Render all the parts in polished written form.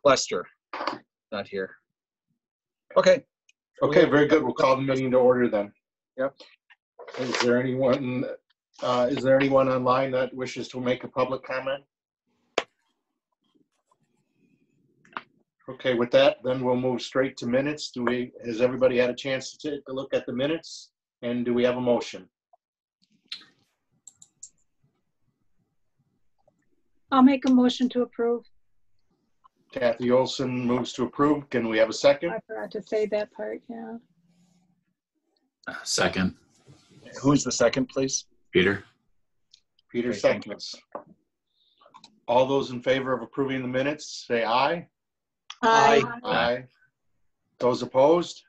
Lester, not here. Okay. Okay, very good. We'll call the meeting to order then. Yep. Is there anyone online that wishes to make a public comment? Okay, with that, then we'll move straight to minutes. Has everybody had a chance to take a look at the minutes? And do we have a motion? I'll make a motion to approve. Kathy Olson moves to approve. Can we have a second? I forgot to say that part, yeah. Second. Who's the second, please? Peter. Peter Okay, thank you. seconds. All those in favor of approving the minutes, say aye. Aye. Aye. Those opposed?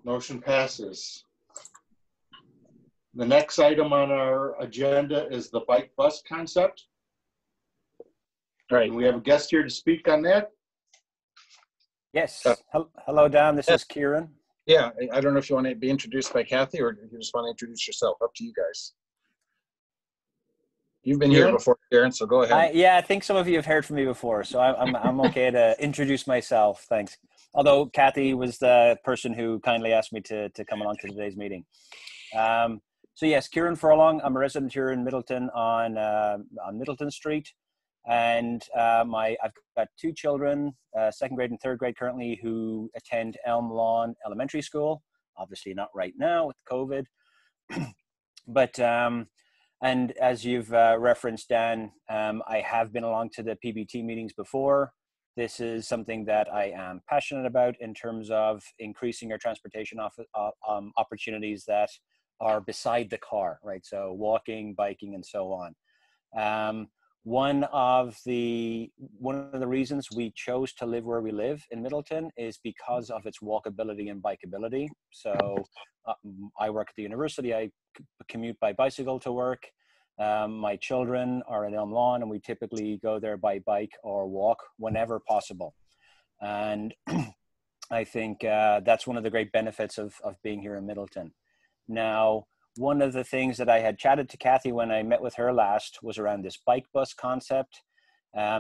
Motion passes. The next item on our agenda is the bike bus concept. Right. And we have a guest here to speak on that. Yes. Hello, Dan. This is Kieran. Yeah, I don't know if you want to be introduced by Kathy or if you just want to introduce yourself. Up to you guys. You've been here before, Karen, so go ahead. Yeah, I think some of you have heard from me before, so I'm okay to introduce myself. Thanks. Although Kathy was the person who kindly asked me to come along to today's meeting. So yes, Kieran Furlong. I'm a resident here in Middleton on Middleton Street. And I've got two children, second grade and third grade currently, who attend Elm Lawn Elementary School. Obviously not right now with COVID. But, and as you've referenced, Dan, I have been along to the PBT meetings before. This is something that I am passionate about in terms of increasing our transportation opportunities that are beside the car, right? So walking, biking, and so on. One of the reasons we chose to live where we live in Middleton is because of its walkability and bikeability. So I work at the university. I commute by bicycle to work. My children are at Elm Lawn, and we typically go there by bike or walk whenever possible. And I think that's one of the great benefits of being here in Middleton. Now, one of the things that I had chatted to Kathy when I met with her last was around this bike bus concept.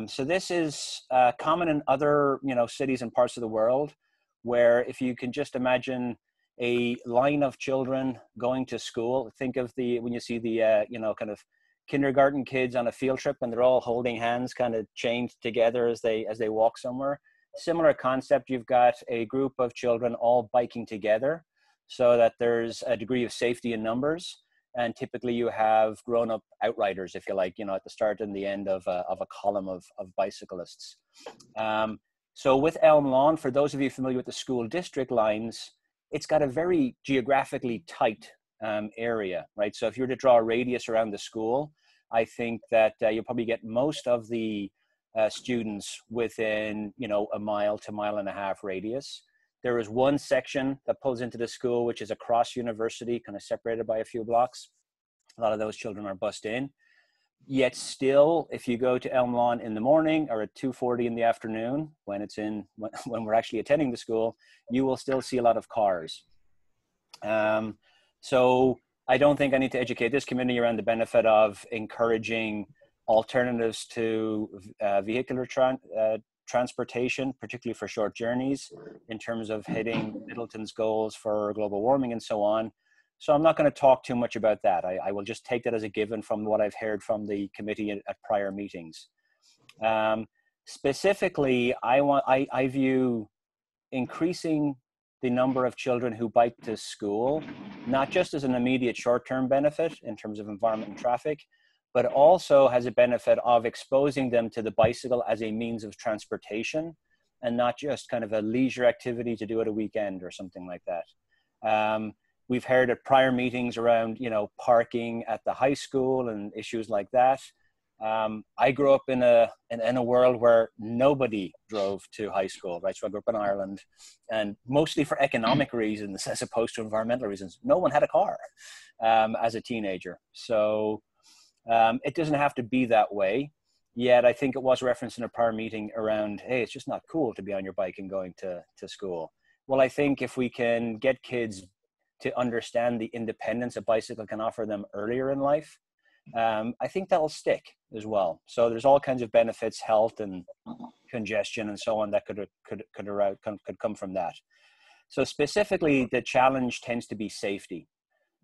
So this is common in other, cities and parts of the world, where if you can just imagine a line of children going to school, think of when you see the, kind of kindergarten kids on a field trip and they're all holding hands, kind of chained together as they walk somewhere. Similar concept, you've got a group of children all biking together, so that there's a degree of safety in numbers. And typically you have grown-up outriders, if you like, at the start and the end of a column of bicyclists. So with Elm Lawn, for those of you familiar with the school district lines, it's got a very geographically tight area, right? So if you were to draw a radius around the school, I think that you'll probably get most of the students within, a mile to mile and a half radius. There is one section that pulls into the school, which is across university, kind of separated by a few blocks. A lot of those children are bussed in. Yet still, if you go to Elm Lawn in the morning or at 2:40 in the afternoon, when we're actually attending the school, you will still see a lot of cars. So I don't think I need to educate this community around the benefit of encouraging alternatives to vehicular transportation, particularly for short journeys, in terms of hitting Middleton's goals for global warming and so on. So I'm not going to talk too much about that. I will just take that as a given from what I've heard from the committee at prior meetings. Specifically, I view increasing the number of children who bike to school, not just as an immediate short-term benefit in terms of environment and traffic, but also has a benefit of exposing them to the bicycle as a means of transportation and not just kind of a leisure activity to do at a weekend or something like that. We've heard at prior meetings around, parking at the high school and issues like that. I grew up in a world where nobody drove to high school, right? So I grew up in Ireland, and mostly for economic reasons as opposed to environmental reasons. No one had a car as a teenager. So it doesn't have to be that way. Yet I think it was referenced in a prior meeting around, hey, it's just not cool to be on your bike and going to school. Well, I think if we can get kids to understand the independence a bicycle can offer them earlier in life, I think that'll stick as well. So there's all kinds of benefits, health and congestion and so on that could come from that. So specifically, the challenge tends to be safety.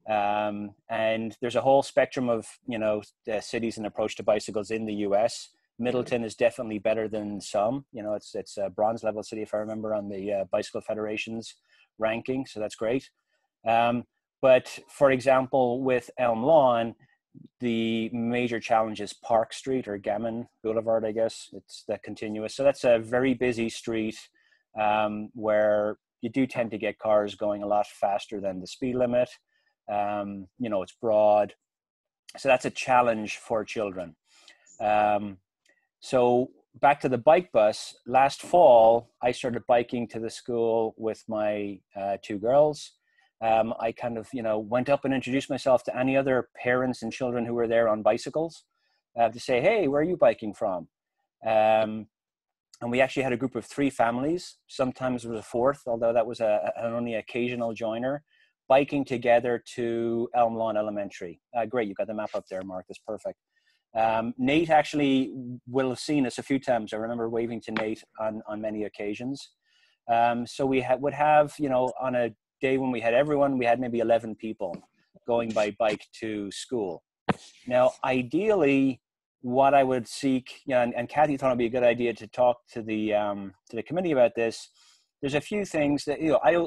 And there's a whole spectrum of, the cities and approach to bicycles in the US. Middleton is definitely better than some. It's a bronze level city, if I remember, on the Bicycle Federation's ranking. So that's great. But for example, with Elm Lawn, the major challenge is Park Street, or Gammon Boulevard, I guess. It's the continuous. So that's a very busy street where you do tend to get cars going a lot faster than the speed limit. It's broad. So that's a challenge for children. So back to the bike bus, last fall, I started biking to the school with my two girls. I kind of, went up and introduced myself to any other parents and children who were there on bicycles to say, hey, where are you biking from? And we actually had a group of 3 families. Sometimes it was a 4th, although that was an only occasional joiner, biking together to Elm Lawn Elementary. Great, you've got the map up there, Mark. That's perfect. Nate actually will have seen us a few times. I remember waving to Nate on many occasions. So we would have, on a day when we had everyone, we had maybe 11 people going by bike to school. Now, ideally, what I would seek, and Kathy thought it'd be a good idea to talk to the committee about this. There's a few things that,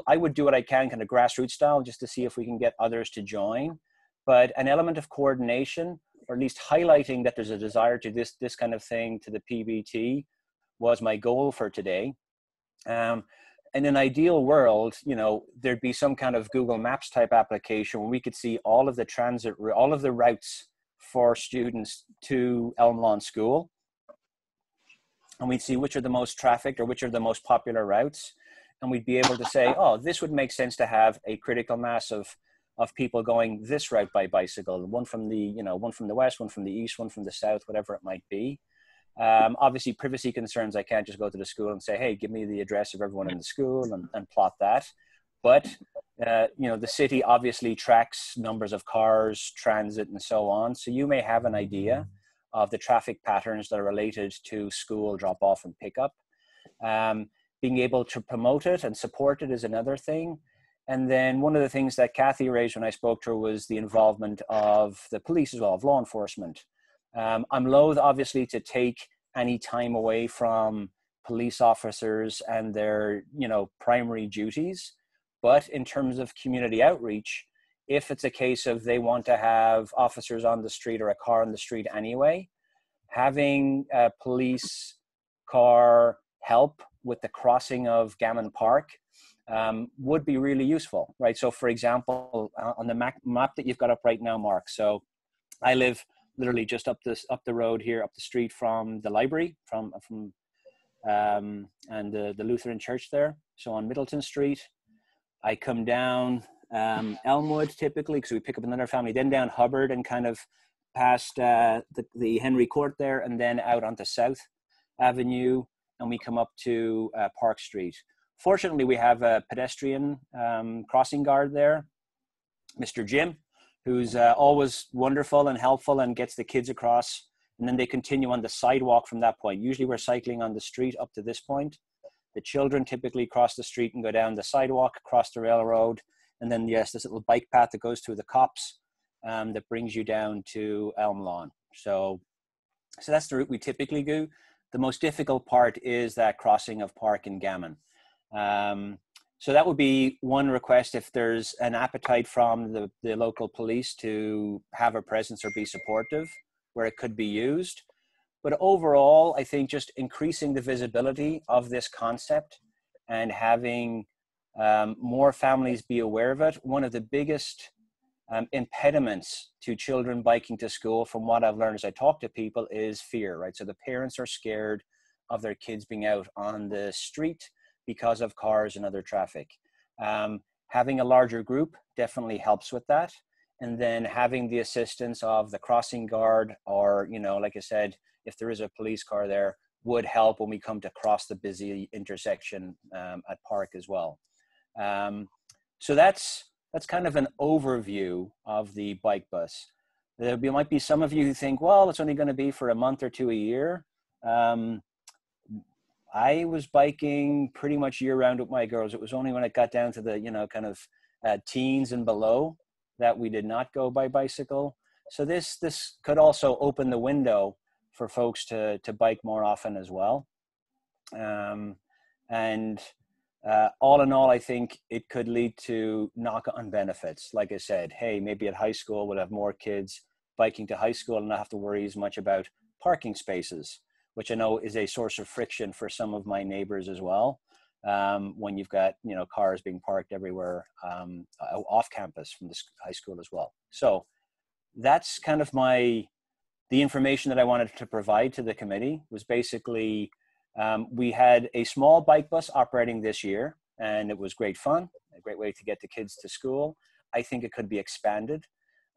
I would do what I can kind of grassroots style just to see if we can get others to join, but an element of coordination, or at least highlighting that there's a desire to this kind of thing to the PBT, was my goal for today. In an ideal world, there'd be some kind of Google Maps type application where we could see all of the routes for students to Elm Lawn School. And we'd see which are the most trafficked or which are the most popular routes. And we'd be able to say, oh, this would make sense to have a critical mass of people going this route by bicycle, one from the west, one from the east, one from the south, whatever it might be. Obviously, privacy concerns, I can't just go to the school and say, hey, give me the address of everyone in the school and plot that. But, the city obviously tracks numbers of cars, transit, and so on. So you may have an idea of the traffic patterns that are related to school drop-off and pickup. Being able to promote it and support it is another thing. And then one of the things that Kathy raised when I spoke to her was the involvement of the police as well, of law enforcement. I'm loath, obviously, to take any time away from police officers and their, primary duties. But in terms of community outreach, if it's a case of they want to have officers on the street or a car on the street anyway, having a police car help with the crossing of Gammon Park would be really useful, right? So for example, on the map that you've got up right now, Mark, so I live literally just up the road here, up the street from the library, and the Lutheran church there. So on Middleton Street, I come down Elmwood typically, because we pick up another family, then down Hubbard and kind of past the Henry Court there, and then out onto South Avenue, and we come up to Park Street. Fortunately, we have a pedestrian crossing guard there, Mr. Jim, who's always wonderful and helpful and gets the kids across. And then they continue on the sidewalk from that point. Usually we're cycling on the street up to this point. The children typically cross the street and go down the sidewalk, across the railroad. And then, yes, this little bike path that goes through the cops that brings you down to Elm Lawn. So that's the route we typically do. The most difficult part is that crossing of Park and Gammon. So that would be one request, if there's an appetite from the local police to have a presence or be supportive where it could be used. But overall, I think just increasing the visibility of this concept and having more families be aware of it. One of the biggest impediments to children biking to school, from what I've learned as I talk to people, is fear, right? So the parents are scared of their kids being out on the street because of cars and other traffic. Having a larger group definitely helps with that. And then having the assistance of the crossing guard, or, like I said, if there is a police car there, would help when we come to cross the busy intersection at Park as well. So that's kind of an overview of the bike bus. There might be some of you who think, well, it's only going to be for a month or two a year. I was biking pretty much year round with my girls. It was only when it got down to the, kind of teens and below that we did not go by bicycle. So this could also open the window for folks to bike more often as well. And all in all, I think it could lead to knock-on benefits. Like I said, hey, maybe at high school we'll have more kids biking to high school and not have to worry as much about parking spaces, which I know is a source of friction for some of my neighbors as well. When you've got, cars being parked everywhere off campus from the high school as well. So that's kind of the information that I wanted to provide to the committee was basically, we had a small bike bus operating this year, and it was great fun, a great way to get the kids to school. I think it could be expanded.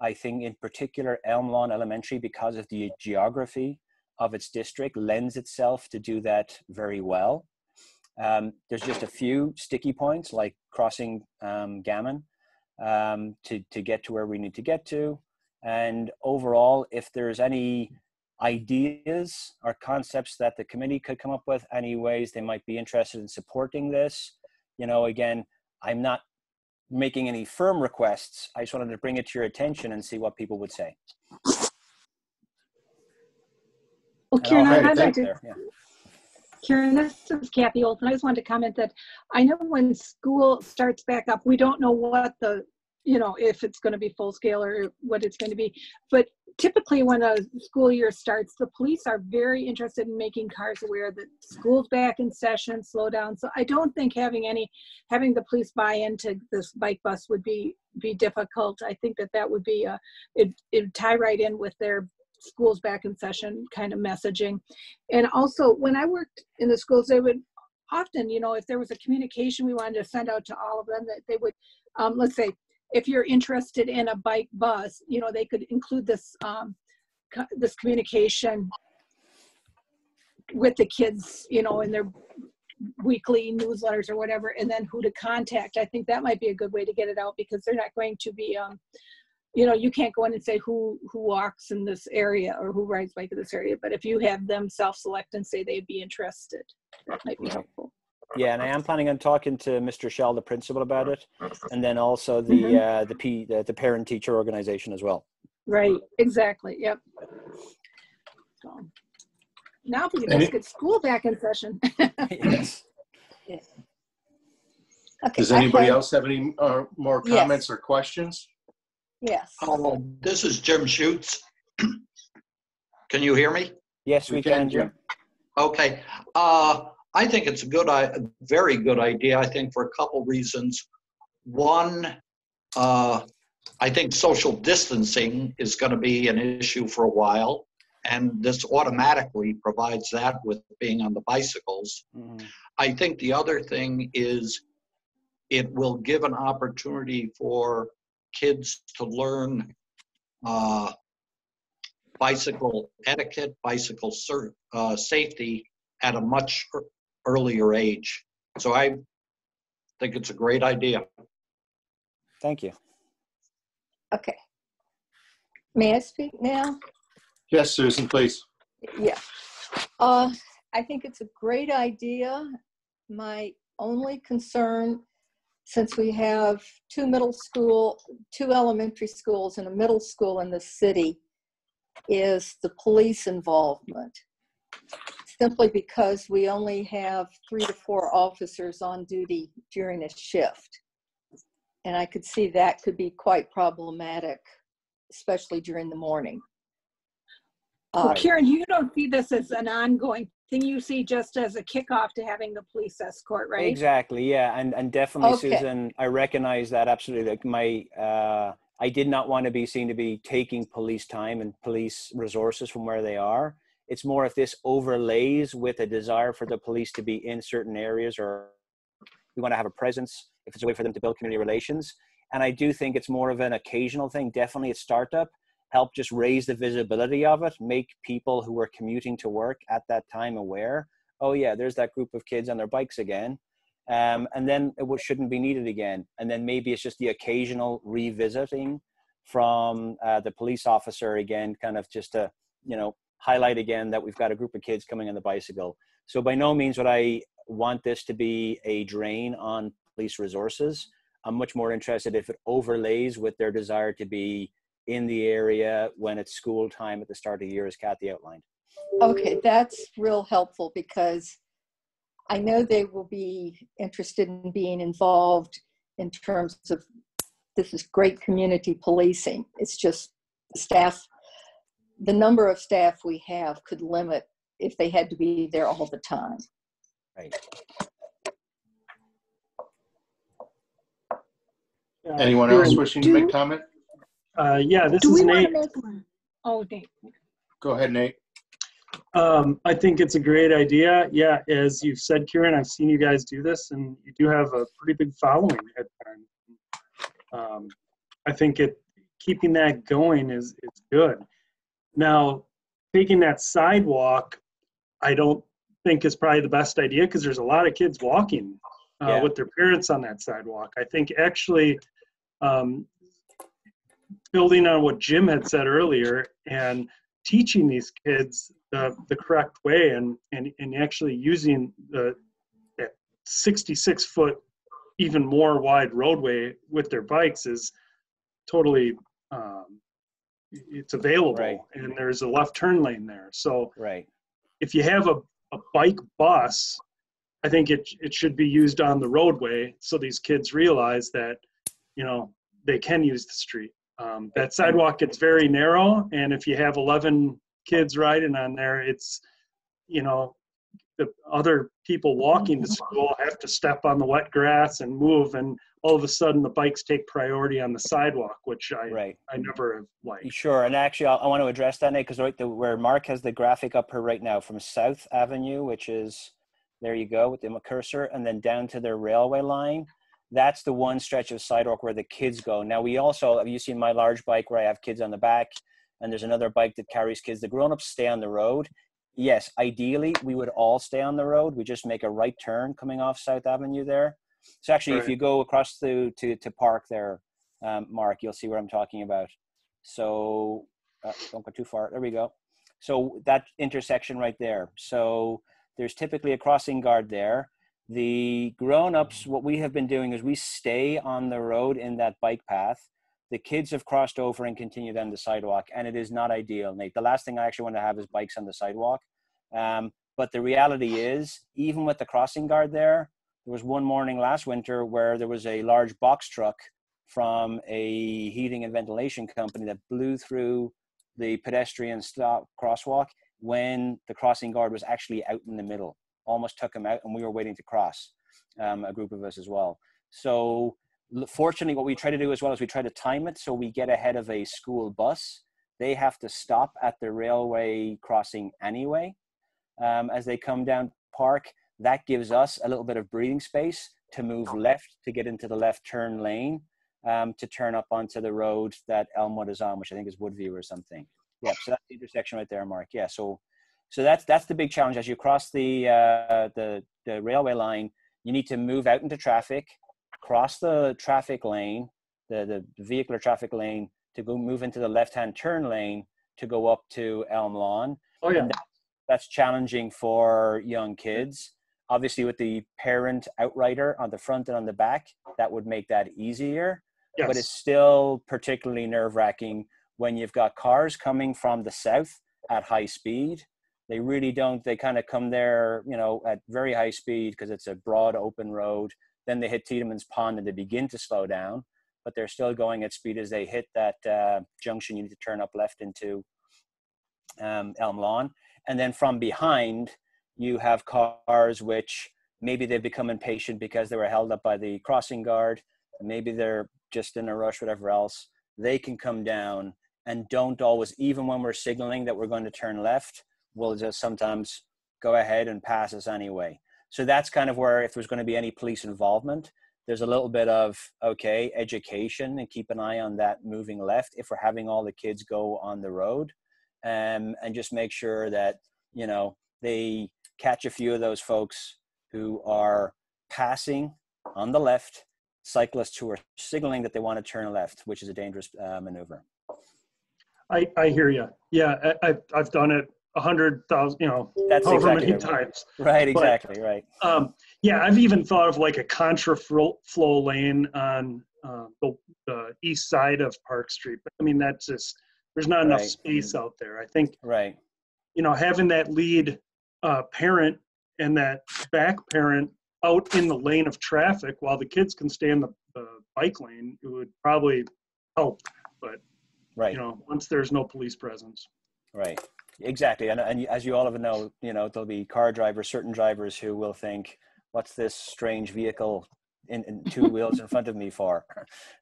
I think in particular, Elm Lawn Elementary, because of the geography of its district, lends itself to do that very well. There's just a few sticky points like crossing Gammon to get to where we need to get to. And overall, if there's any ideas or concepts that the committee could come up with, any ways they might be interested in supporting this, again, I'm not making any firm requests. I just wanted to bring it to your attention and see what people would say. Well, Karen, Okay, I'd like to, there. Yeah. Karen, this is Kathy Olson. I just wanted to comment that I know when school starts back up, we don't know what if it's going to be full scale or what it's going to be. But typically when a school year starts, the police are very interested in making cars aware that school's back in session, slow down. So I don't think having the police buy into this bike bus would be difficult. I think that would be it'd tie right in with their schools back in session kind of messaging. And also when I worked in the schools, they would often, if there was a communication we wanted to send out to all of them, that they would, let's say, if you're interested in a bike bus, they could include this this communication with the kids, in their weekly newsletters or whatever, and then who to contact. I think that might be a good way to get it out, because they're not going to be, you can't go in and say who walks in this area or who rides bike in this area. But if you have them self-select and say they'd be interested, that might be helpful. Yeah, and I am planning on talking to Mr. Shell, the principal, about it, and then also the parent-teacher organization as well. Right. Exactly. Yep. So now if we can just get school back in session. Yes. Yes. Okay. Does anybody else have any more comments or questions? Yes. This is Jim Schutz. Can you hear me? Yes, we can, Jim. Okay. I think it's a very good idea. I think for a couple reasons. One, I think social distancing is going to be an issue for a while, and this automatically provides that with being on the bicycles. Mm-hmm. I think the other thing is it will give an opportunity for kids to learn bicycle etiquette, bicycle safety at a much earlier age. So I think it's a great idea. Thank you. Okay. May I speak now? Yes, Susan, please. Yeah. I think it's a great idea. My only concern, since we have two elementary schools and a middle school in the city, is the police involvement. Simply because we only have 3 to 4 officers on duty during a shift. And I could see that could be quite problematic, especially during the morning. Well, Karen, you don't see this as an ongoing thing. You see just as a kickoff to having the police escort, right? Exactly, yeah. And definitely, okay. Susan, I recognize that absolutely. Like I did not want to be seen to be taking police time and police resources from where they are. It's more if this overlays with a desire for the police to be in certain areas, or we want to have a presence, if it's a way for them to build community relations. And I do think it's more of an occasional thing, definitely at startup, help just raise the visibility of it, make people who are commuting to work at that time aware, oh yeah, there's that group of kids on their bikes again. And then it shouldn't be needed again. And then maybe it's just the occasional revisiting from the police officer again, kind of just to, highlight again that we've got a group of kids coming on the bicycle. So by no means would I want this to be a drain on police resources. I'm much more interested if it overlays with their desire to be in the area when it's school time at the start of the year, as Kathy outlined. Okay, that's real helpful because I know they will be interested in being involved in terms of, this is great community policing. It's just staff, the number of staff we have could limit if they had to be there all the time. Right. Anyone else wishing to make comment? Yeah, this Do is we want Nate. to make one? Oh, Nate. Go ahead, Nate. I think it's a great idea. Yeah, as you've said, Kieran, I've seen you guys do this, and you do have a pretty big following at times. I think keeping that going is good. Now, taking that sidewalk, I don't think is probably the best idea because there's a lot of kids walking with their parents on that sidewalk. I think actually, building on what Jim had said earlier and teaching these kids the correct way and actually using that 66-foot, even more wide roadway with their bikes is totally, it's available. Right. And there's a left turn lane there. So Right. if you have a bike bus, I think it should be used on the roadway so these kids realize that, they can use the street. That sidewalk gets very narrow, and if you have 11 kids riding on there, it's, the other people walking to school have to step on the wet grass and move, and all of a sudden the bikes take priority on the sidewalk, which I never have liked. Sure, and actually I want to address that, Nate, because where Mark has the graphic up here right now from South Avenue, which is, there you go with the cursor, and then down to their railway line, that's the one stretch of sidewalk where the kids go. Now we also, have you seen my large bike where I have kids on the back, and there's another bike that carries kids? The grown-ups stay on the road. Yes, ideally we would all stay on the road. We just make a right turn coming off South Avenue there. So actually, if you go across to Park there, Mark, you'll see what I'm talking about. So don't go too far. There we go. So that intersection right there. So there's typically a crossing guard there. The grown-ups, what we have been doing is we stay on the road in that bike path. The kids have crossed over and continued on the sidewalk, and it is not ideal, Nate. The last thing I actually want to have is bikes on the sidewalk. But the reality is, even with the crossing guard there was one morning last winter where there was a large box truck from a heating and ventilation company that blew through the pedestrian stop crosswalk when the crossing guard was actually out in the middle. Almost took him out, and we were waiting to cross, a group of us as well. So fortunately, what we try to do as well is we try to time it so we get ahead of a school bus. They have to stop at the railway crossing anyway as they come down Park. That gives us a little bit of breathing space to move left to get into the left turn lane to turn up onto the road that Elmwood is on, which I think is Woodview or something. Yeah, so that's the intersection right there, Mark. Yeah, so that's the big challenge. As you cross the railway line, you need to move out into traffic, cross the traffic lane, the vehicular traffic lane, to go move into the left-hand turn lane to go up to Elm Lawn. Oh yeah, that's challenging for young kids. Obviously, with the parent outrider on the front and on the back, that would make that easier. yes. But it's still particularly nerve-wracking when you've got cars coming from the south at high speed. They really don't, they kind of come there, at very high speed because it's a broad open road. Then they hit Tiedemann's Pond and they begin to slow down, but they're still going at speed as they hit that junction. You need to turn up left into Elm Lawn. And then from behind, you have cars which maybe they've become impatient because they were held up by the crossing guard. Maybe they're just in a rush, whatever else. They can come down and don't always, even when we're signaling that we're going to turn left, will just sometimes go ahead and pass us anyway. So that's kind of where, if there's going to be any police involvement, there's a little bit of, okay, education and keep an eye on that moving left if we're having all the kids go on the road, and just make sure that, they catch a few of those folks who are passing on the left, cyclists who are signaling that they want to turn left, which is a dangerous maneuver. I hear you. Yeah, I've done it 100,000, That's however exactly many it. times. Right, But, exactly, right. Yeah, I've even thought of like a contraflow lane on the east side of Park Street. But I mean, that's just, there's not enough Right. space out there. I think, Right. having that lead parent and that back parent out in the lane of traffic while the kids can stay in the bike lane, it would probably help. But, Right. once there's no police presence. Right. Exactly. And as you all of know, there'll be car drivers, certain drivers who will think, what's this strange vehicle in two wheels in front of me for?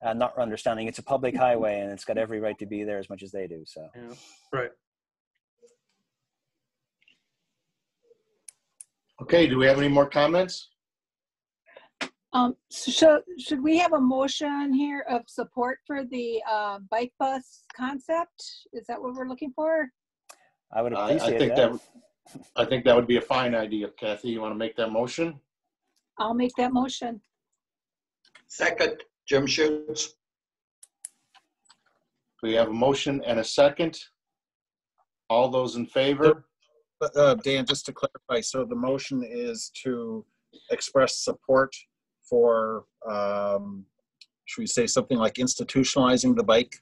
And not understanding it's a public highway and it's got every right to be there as much as they do. So. Yeah. Right. Okay, do we have any more comments? So should we have a motion here of support for the bike bus concept? Is that what we're looking for? I would I appreciate think that. I think that would be a fine idea, Kathy. You want to make that motion? I'll make that motion. Second, Jim Schutz. We have a motion and a second. All those in favor? Dan, just to clarify, so the motion is to express support for, should we say something like institutionalizing the bike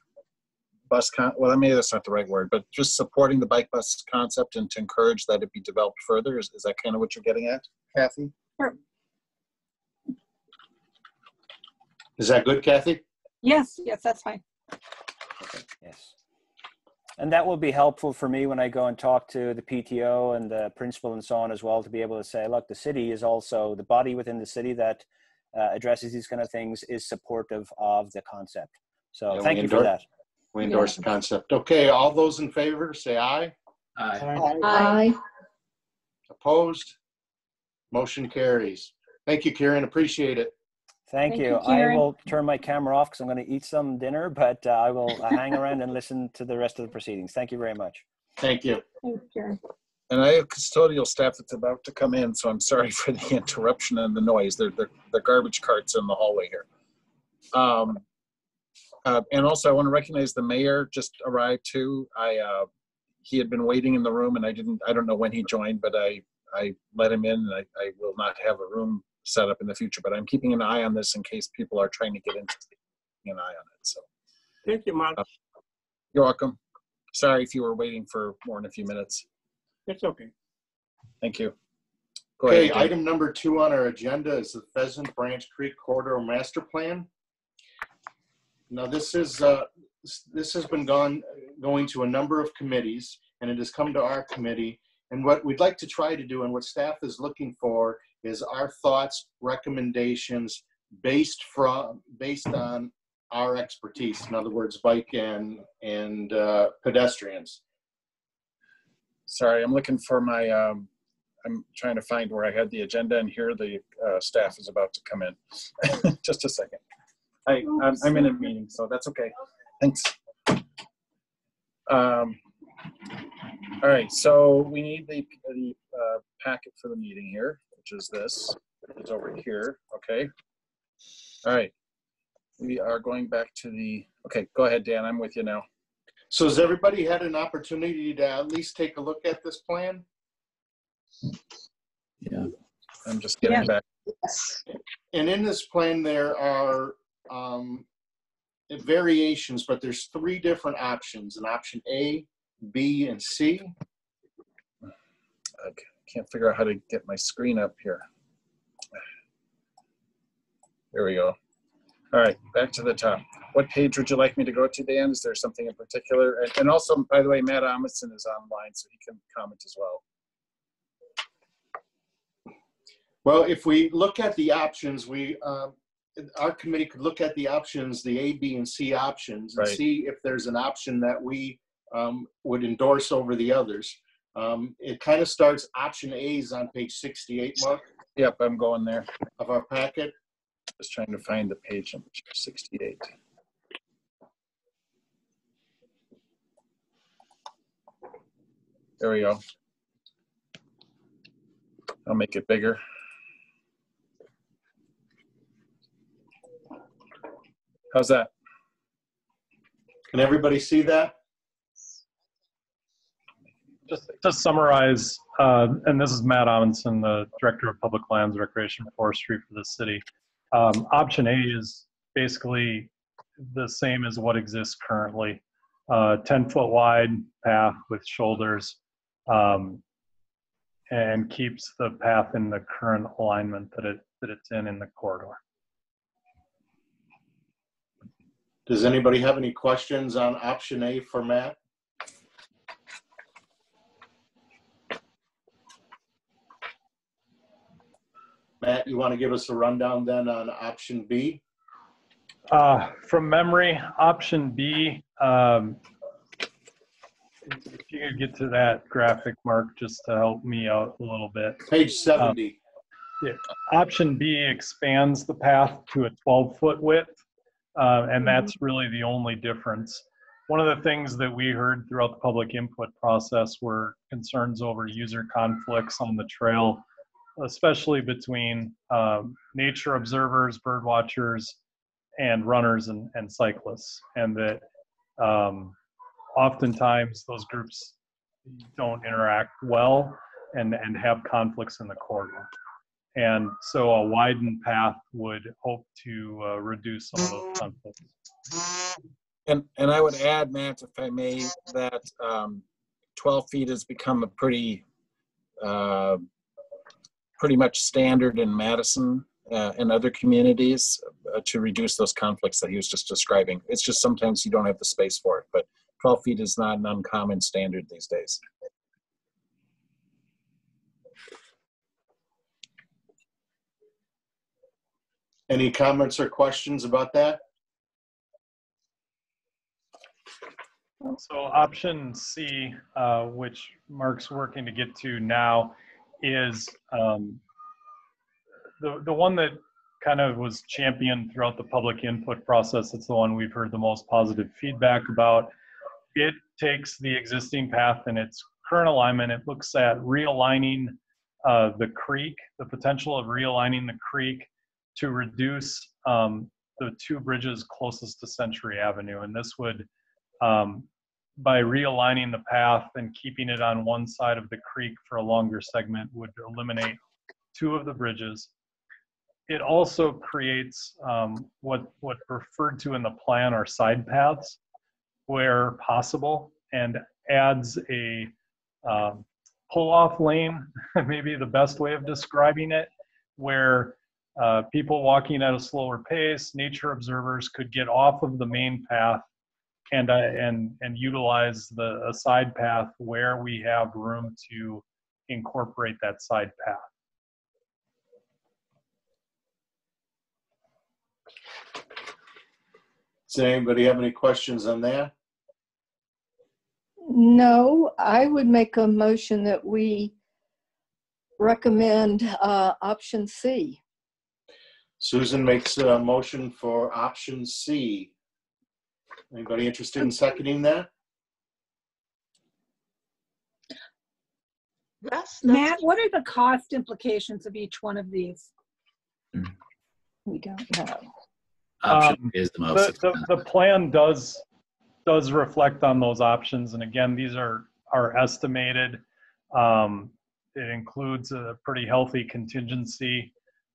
bus well, maybe that's not the right word, but just supporting the bike bus concept and to encourage that it be developed further. Is that kind of what you're getting at, Kathy? Sure. Is that good, Kathy? Yes, that's fine. Okay. Yes. And that will be helpful for me when I go and talk to the PTO and the principal and so on as well, to be able to say, look, the city is also, the body within the city that addresses these kind of things is supportive of the concept. So Yeah, thank you for that. We endorse the concept. Okay, all those in favor, say aye. Aye. Aye. Opposed? Motion carries. Thank you, Karen. Appreciate it. Thank Thank you. you, I Karen. will turn my camera off because I'm going to eat some dinner, but I will hang around and listen to the rest of the proceedings. Thank you very much. Thank you. Thank you. And I have custodial staff that's about to come in, so I'm sorry for the interruption and the noise. The garbage carts in the hallway here. And also, I want to recognize the mayor just arrived too. He had been waiting in the room, and I don't know when he joined, but I let him in, and I will not have a room set up in the future, but I'm keeping an eye on this in case people are trying to get into keeping an eye on it. So Thank you, Mark. you're welcome. Sorry if you were waiting for more than a few minutes. It's okay. Thank you. Go Okay, ahead, Jim. item number 2 on our agenda is the Pheasant Branch Creek Corridor Master Plan. Now, this has been going to a number of committees, and it has come to our committee. And what we'd like to try to do, and what staff is looking for, is our thoughts, recommendations based on our expertise. In other words, bike and pedestrians. Sorry, I'm looking for my, I'm trying to find where I had the agenda, and here the staff is about to come in. Just a second. I'm in a meeting, so that's okay. Thanks. All right, so we need the packet for the meeting here, which is this. It's over here, okay? All right, we are going back to the, okay, go ahead, Dan, I'm with you now. So has everybody had an opportunity to at least take a look at this plan? Yeah, I'm just getting back. And in this plan, there are variations, but there's 3 different options, an option A, B, and C. I can't figure out how to get my screen up here. There we go. All right, back to the top. What page would you like me to go to, Dan? Is there something in particular? And also, by the way, Matt Amundsen is online, so he can comment as well. Well, if we look at the options, our committee could look at the options, the A, B, and C options, and Right. see if there's an option that we would endorse over the others. It kind of starts, option A is on page 68, Mark, Yep, I'm going there. of our packet. Just trying to find the page number 68. There we go. I'll make it bigger. How's that? Can everybody see that? just to summarize, and this is Matt Amundsen, the Director of Public Lands, Recreation, and Forestry for the city. Option A is basically the same as what exists currently. 10-foot wide path with shoulders, and keeps the path in the current alignment that it's in the corridor. Does anybody have any questions on option A for Matt? Matt, you want to give us a rundown then on option B? From memory, option B, if you could get to that graphic, Mark, just to help me out a little bit. Page 70. Yeah. Option B expands the path to a 12-foot width, and that's really the only difference. One of the things that we heard throughout the public input process were concerns over user conflicts on the trail, especially between nature observers, bird watchers, and runners and cyclists, and that oftentimes those groups don't interact well and have conflicts in the corridor. And so a widened path would hope to reduce some of those conflicts. And I would add, Matt, if I may, that 12 feet has become a pretty much standard in Madison and other communities to reduce those conflicts that he was just describing. It's just sometimes you don't have the space for it, but 12 feet is not an uncommon standard these days. Any comments or questions about that? So option C, which Mark's working to get to now, is the one that kind of was championed throughout the public input process. It's the one we've heard the most positive feedback about. It takes the existing path in its current alignment. It looks at realigning the creek, the potential of realigning the creek to reduce the two bridges closest to Century Avenue. And this would, by realigning the path and keeping it on one side of the creek for a longer segment, would eliminate two of the bridges. It also creates what referred to in the plan are side paths where possible, and adds a pull-off lane, maybe the best way of describing it, where people walking at a slower pace, nature observers could get off of the main path and utilize a side path where we have room to incorporate that side path. Does anybody have any questions on that? No, I would make a motion that we recommend option C. Susan makes a motion for option C. Anybody interested in seconding that? Matt, what are the cost implications of each one of these? We don't know. Option is the most expensive. The plan does reflect on those options, and again, these are estimated. It includes a pretty healthy contingency,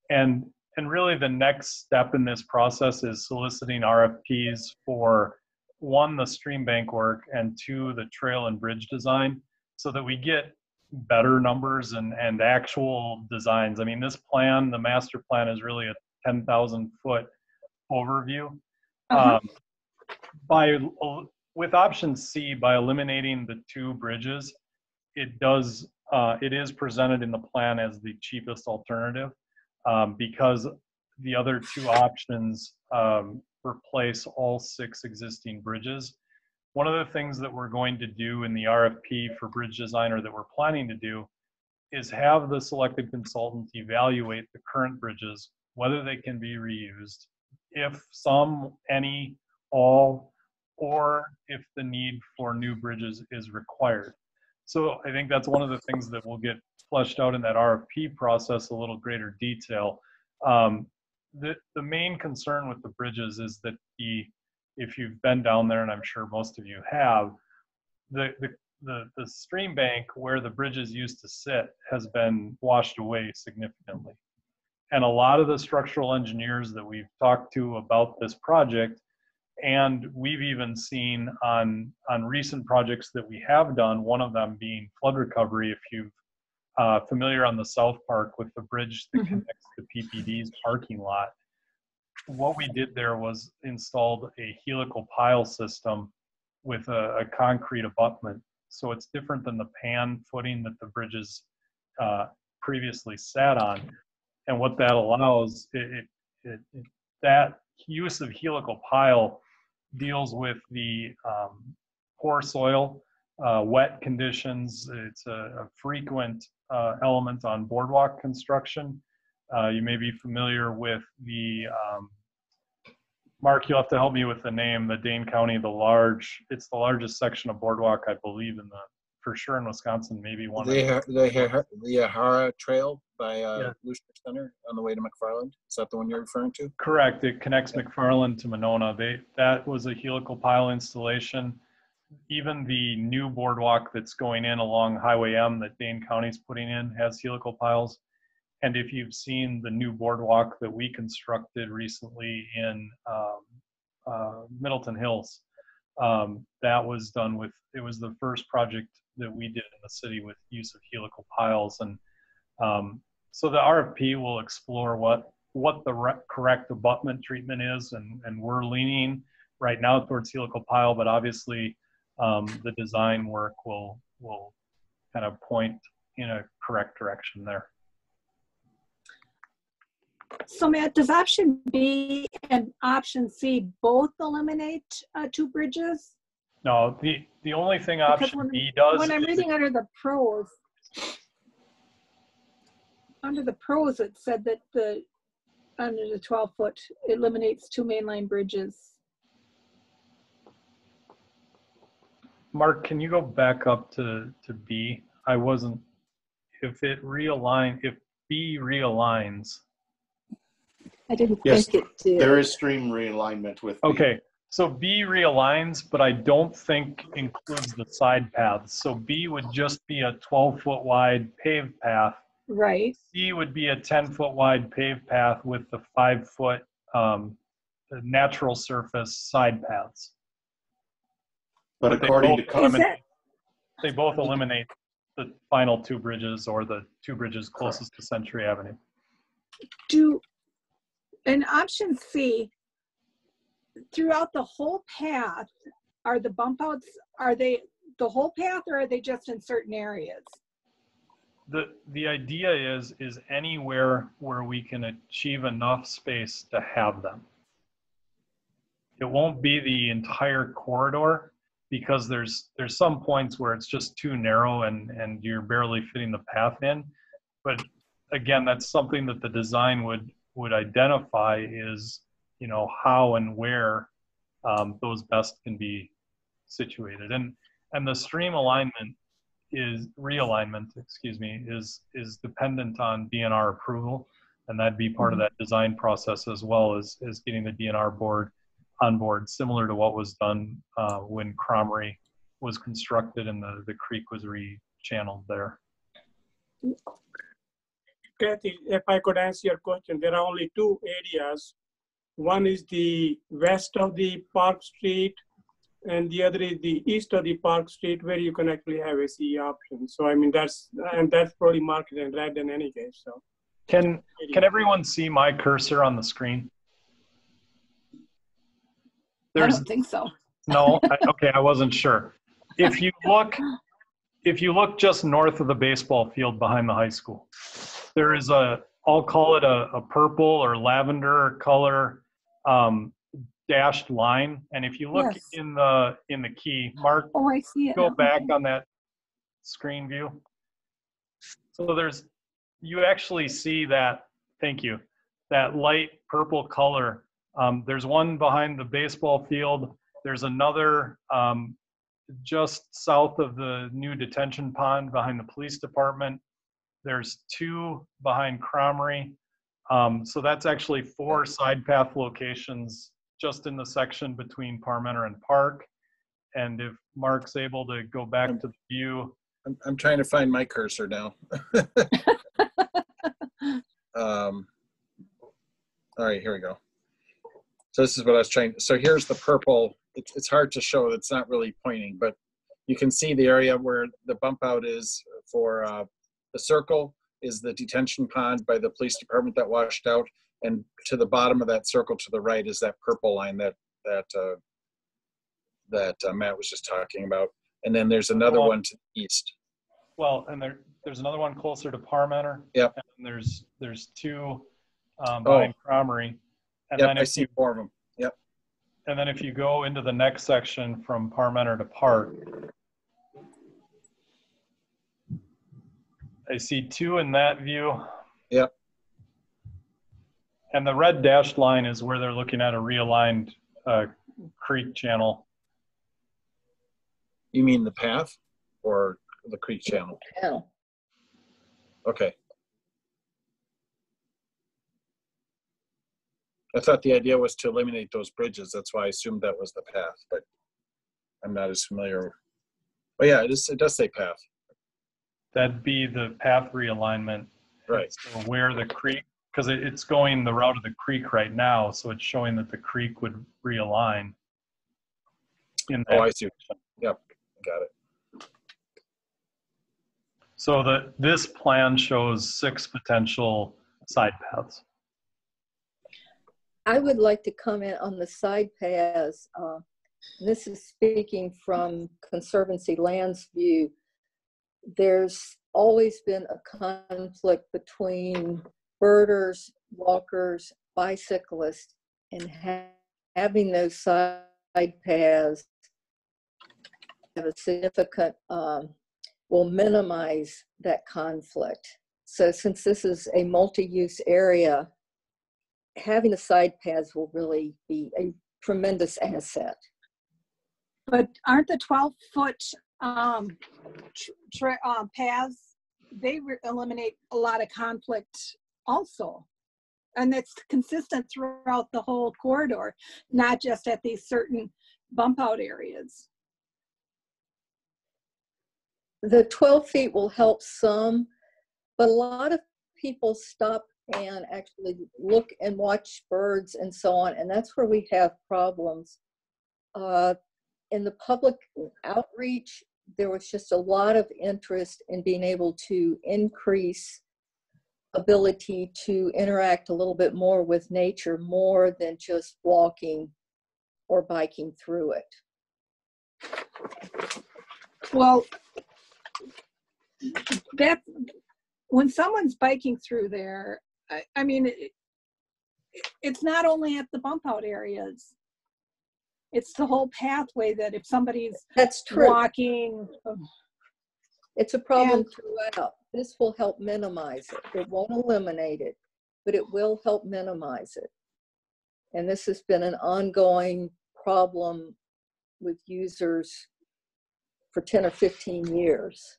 and really the next step in this process is soliciting RFPs for, one, the stream bank work, and two, the trail and bridge design, so that we get better numbers and actual designs. I mean, this plan, the master plan, is really a 10,000 foot overview. With option C, by eliminating the two bridges, it is presented in the plan as the cheapest alternative, because the other two options replace all 6 existing bridges. One of the things that we're going to do in the RFP for bridge design, or that we're planning to do, is have the selected consultant evaluate the current bridges, whether they can be reused, if some, any, all, or if the need for new bridges is required. So I think that's one of the things that will get fleshed out in that RFP process a little greater detail. The main concern with the bridges is that if you've been down there, and I'm sure most of you have, the the stream bank where the bridges used to sit has been washed away significantly. And a lot of the structural engineers that we've talked to about this project, and we've even seen on recent projects that we have done, one of them being flood recovery, if you're familiar on the South Park with the bridge that connects to PPD's parking lot. What we did there was installed a helical pile system with a concrete abutment. So it's different than the pan footing that the bridges previously sat on. And what that allows, that use of helical pile deals with the poor soil, wet conditions. It's a frequent element on boardwalk construction. You may be familiar with the, Mark, you'll have to help me with the name, the Dane County, it's the largest section of boardwalk, I believe, for sure in Wisconsin, maybe one. The Yahara Trail by Lucier Center on the way to McFarland. Is that the one you're referring to? Correct. It connects McFarland to Monona. That was a helical pile installation. Even the new boardwalk that's going in along Highway M that Dane County's putting in has helical piles. And if you've seen the new boardwalk that we constructed recently in Middleton Hills, that was done with, it was the first project that we did in the city with use of helical piles. And so the RFP will explore what the correct abutment treatment is, and we're leaning right now towards helical pile, but obviously the design work will kind of point in a correct direction there. So Matt, does option B and option C both eliminate two bridges? No, the only thing option B does, when I'm reading under the pros, it said that under the 12-foot eliminates two mainline bridges. Mark, can you go back up to B? I wasn't, if B realigns. I didn't Yes, think it did. there is stream realignment with B. Okay, so B realigns, but I don't think includes the side paths. So B would just be a 12-foot wide paved path. Right. C would be a 10-foot wide paved path with the 5-foot natural surface side paths. But according to they both eliminate the final two bridges or the two bridges closest to Century Avenue. In option C, throughout the whole path, are the bump outs, are they the whole path or are they just in certain areas? The idea is anywhere where we can achieve enough space to have them. It won't be the entire corridor because there's some points where it's just too narrow and you're barely fitting the path in. But again, that's something that the design would identify is, you know, how and where those best can be situated. And the stream realignment, is dependent on DNR approval, and that'd be part of that design process as well as getting the DNR board on board, similar to what was done when Cromery was constructed and the creek was re-channeled there. Kathy, if I could answer your question, there are only two areas. One is the west of the Park Street, and the other is the east of the Park Street, where you can actually have a CE option. So I mean that's probably marked in red in any case. So can everyone see my cursor on the screen? I don't think so. No, okay, I wasn't sure. If you look just north of the baseball field behind the high school, there is I'll call it a purple or lavender color dashed line. And if you look in the key, Mark, I see it. Go back on that screen view. So you actually see that, thank you, that light purple color. There's one behind the baseball field. There's another just south of the new detention pond behind the police department. There's two behind Cromery. So that's actually 4 side path locations just in the section between Parmenter and Park. And if Mark's able to go back to the view. I'm trying to find my cursor now. All right, here we go. So this is what I was trying. So here's the purple. It's hard to show. It's not really pointing, but you can see the area where the bump out is for the circle is the detention pond by the police department that washed out. And to the bottom of that circle to the right is that purple line that Matt was just talking about. And then there's another one to the east. Well, and there's another one closer to Parmenter. Yep. And there's two behind Cromery. And yep, then I see 4 of them. Yep. And then if you go into the next section from Parmenter to Park, I see 2 in that view. Yep. And the red dashed line is where they're looking at a realigned creek channel. You mean the path or the creek channel? Channel. Okay. I thought the idea was to eliminate those bridges. That's why I assumed that was the path, but I'm not as familiar. But yeah, it does say path. That'd be the path realignment. Right. So where the creek, because it's going the route of the creek right now, so it's showing that the creek would realign. Oh, I see. Yep, got it. So this plan shows 6 potential side paths. I would like to comment on the side paths. This is speaking from Conservancy Land's view. There's always been a conflict between birders, walkers, bicyclists, and having those side paths have a significant, will minimize that conflict. So since this is a multi-use area, having the side paths will really be a tremendous asset. But aren't the 12-foot paths, they eliminate a lot of conflict also. And it's consistent throughout the whole corridor, not just at these certain bump out areas. The 12 feet will help some, but a lot of people stop and actually look and watch birds and so on, and that's where we have problems. In the public outreach, there was just a lot of interest in being able to increase ability to interact a little bit more with nature, more than just walking or biking through it. Well, that when someone's biking through there, I mean, it's not only at the bump out areas. It's the whole pathway that if somebody's That's true. walking. It's a problem throughout. This will help minimize it. It won't eliminate it, but it will help minimize it. And this has been an ongoing problem with users for 10 or 15 years.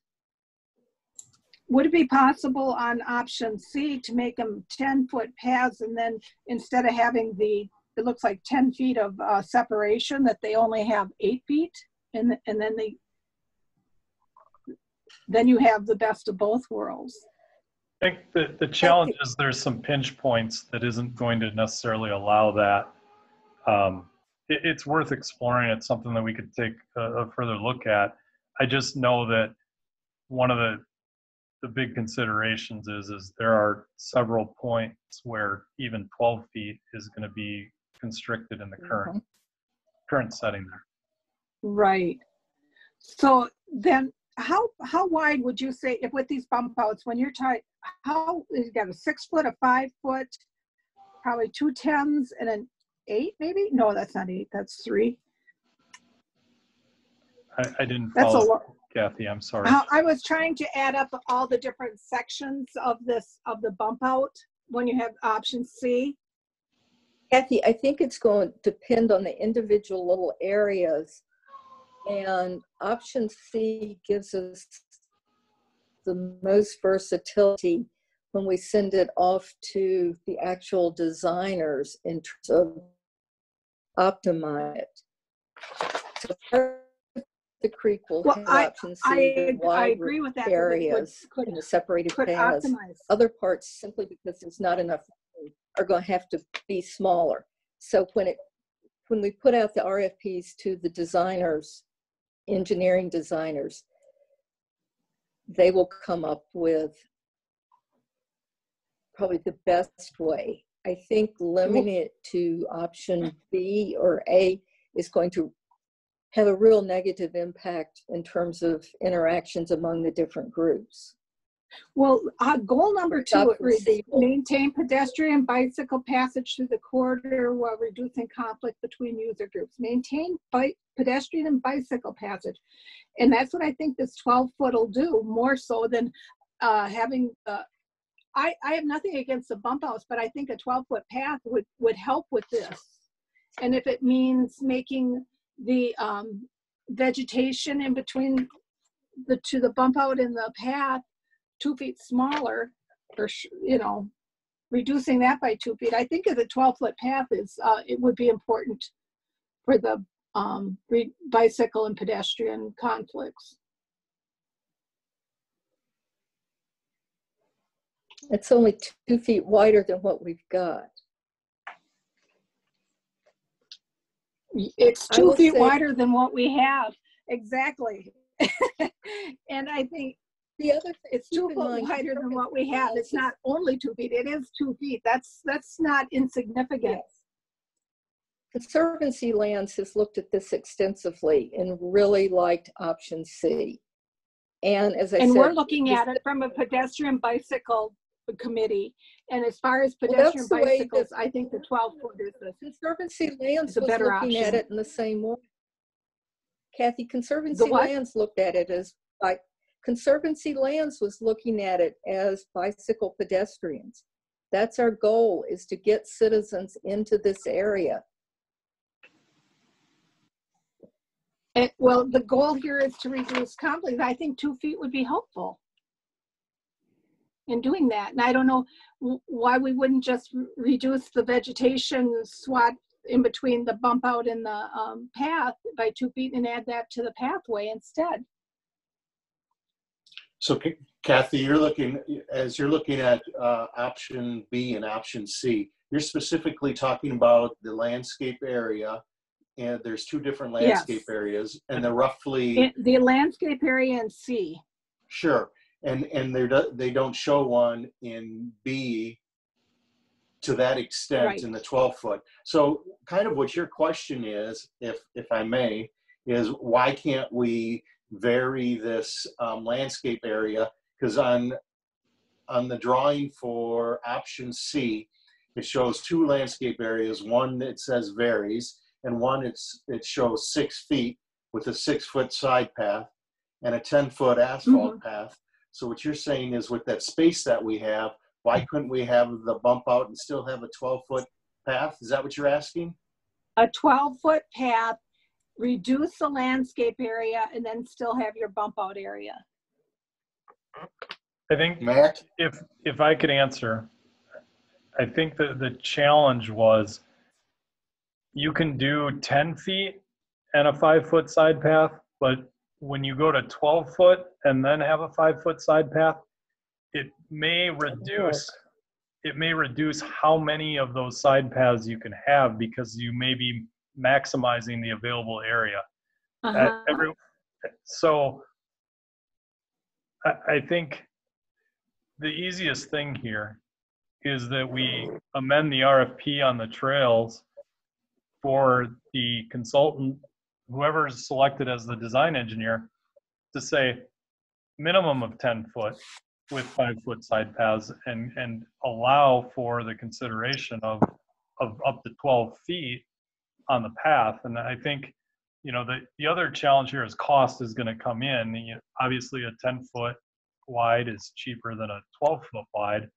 Would it be possible on option C to make them 10-foot paths, and then instead of having it looks like 10 feet of separation, that they only have 8 feet, and then you have the best of both worlds? I think that the challenge is there's some pinch points that isn't going to necessarily allow that. It's worth exploring. It's something that we could take a further look at. I just know that one of the big considerations is there are several points where even 12 feet is going to be constricted in the current setting there. Right. So then how wide would you say, if with these bump outs, when you're tight, you got a 6 foot, a 5 foot, probably 2 10s and an 8 maybe? No, that's not 8, that's 3. I didn't follow, Kathy, I'm sorry. I was trying to add up all the different sections of the bump out when you have option C. Kathy, I think it's going to depend on the individual little areas, and option C gives us the most versatility when we send it off to the actual designers in terms of optimize it. So the creek will Well, have option C, the I wide agree with that. areas and the separated paths. Optimize. Other parts, simply because there's not enough room, are going to have to be smaller. So when we put out the RFPs to the designers, engineering designers, they will come up with probably the best way. I think limiting it to option B or A is going to have a real negative impact in terms of interactions among the different groups. Well, goal number 2, it reads, maintain pedestrian bicycle passage through the corridor while reducing conflict between user groups. Maintain pedestrian and bicycle passage. And that's what I think this 12-foot will do, more so than having, I have nothing against the bump outs, but I think a 12-foot path would help with this. And if it means making the vegetation in between the bump out and the path 2 feet smaller, or reducing that by 2 feet. I think as a 12-foot path is it would be important for the bicycle and pedestrian conflicts. It's only 2 feet wider than what we've got. It's 2 feet wider than what we have. Exactly. And I think the other thing, it's 2 feet wider than what we have. It's not only 2 feet, it is 2 feet. That's not insignificant. Yes. Conservancy Lands has looked at this extensively and really liked option C. And as I said, we're looking at it from a pedestrian bicycle committee. And as far as pedestrian bicycles, I think the 12-foot is the Conservancy Lands was better looking option. at it in the same way. Kathy, Conservancy Lands looked at it as Conservancy Lands was looking at it as bicycle pedestrians. That's our goal, is to get citizens into this area. Well, the goal here is to reduce conflict. I think 2 feet would be helpful in doing that. And I don't know why we wouldn't just reduce the vegetation swat in between the bump out and the path by 2 feet and add that to the pathway instead. So Kathy, you're looking at option B and option C, you're specifically talking about the landscape area, and there's 2 different landscape areas, and they're roughly the landscape area in C. Sure, and they don't show one in B to that extent in the 12-foot. So kind of what your question is, if I may, is why can't we vary this landscape area? Because on the drawing for option C, it shows 2 landscape areas. One it says varies, and one it shows 6 feet with a 6-foot side path and a 10-foot asphalt path. So what you're saying is, with that space that we have, why couldn't we have the bump out and still have a 12-foot path? Is that what you're asking? A 12-foot path, reduce the landscape area, and then still have your bump out area. I think, Matt, if I could answer, I think that the challenge was you can do 10 feet and a 5-foot side path, but when you go to 12 foot and then have a 5-foot side path, it may reduce how many of those side paths you can have, because you may be maximizing the available area. So I think the easiest thing here is that we amend the RFP on the trails for the consultant, whoever is selected as the design engineer, to say minimum of 10 foot with 5-foot side paths, and allow for the consideration of up to 12 feet on the path. And I think, the other challenge here is cost is going to come in. Obviously a 10-foot wide is cheaper than a 12-foot wide,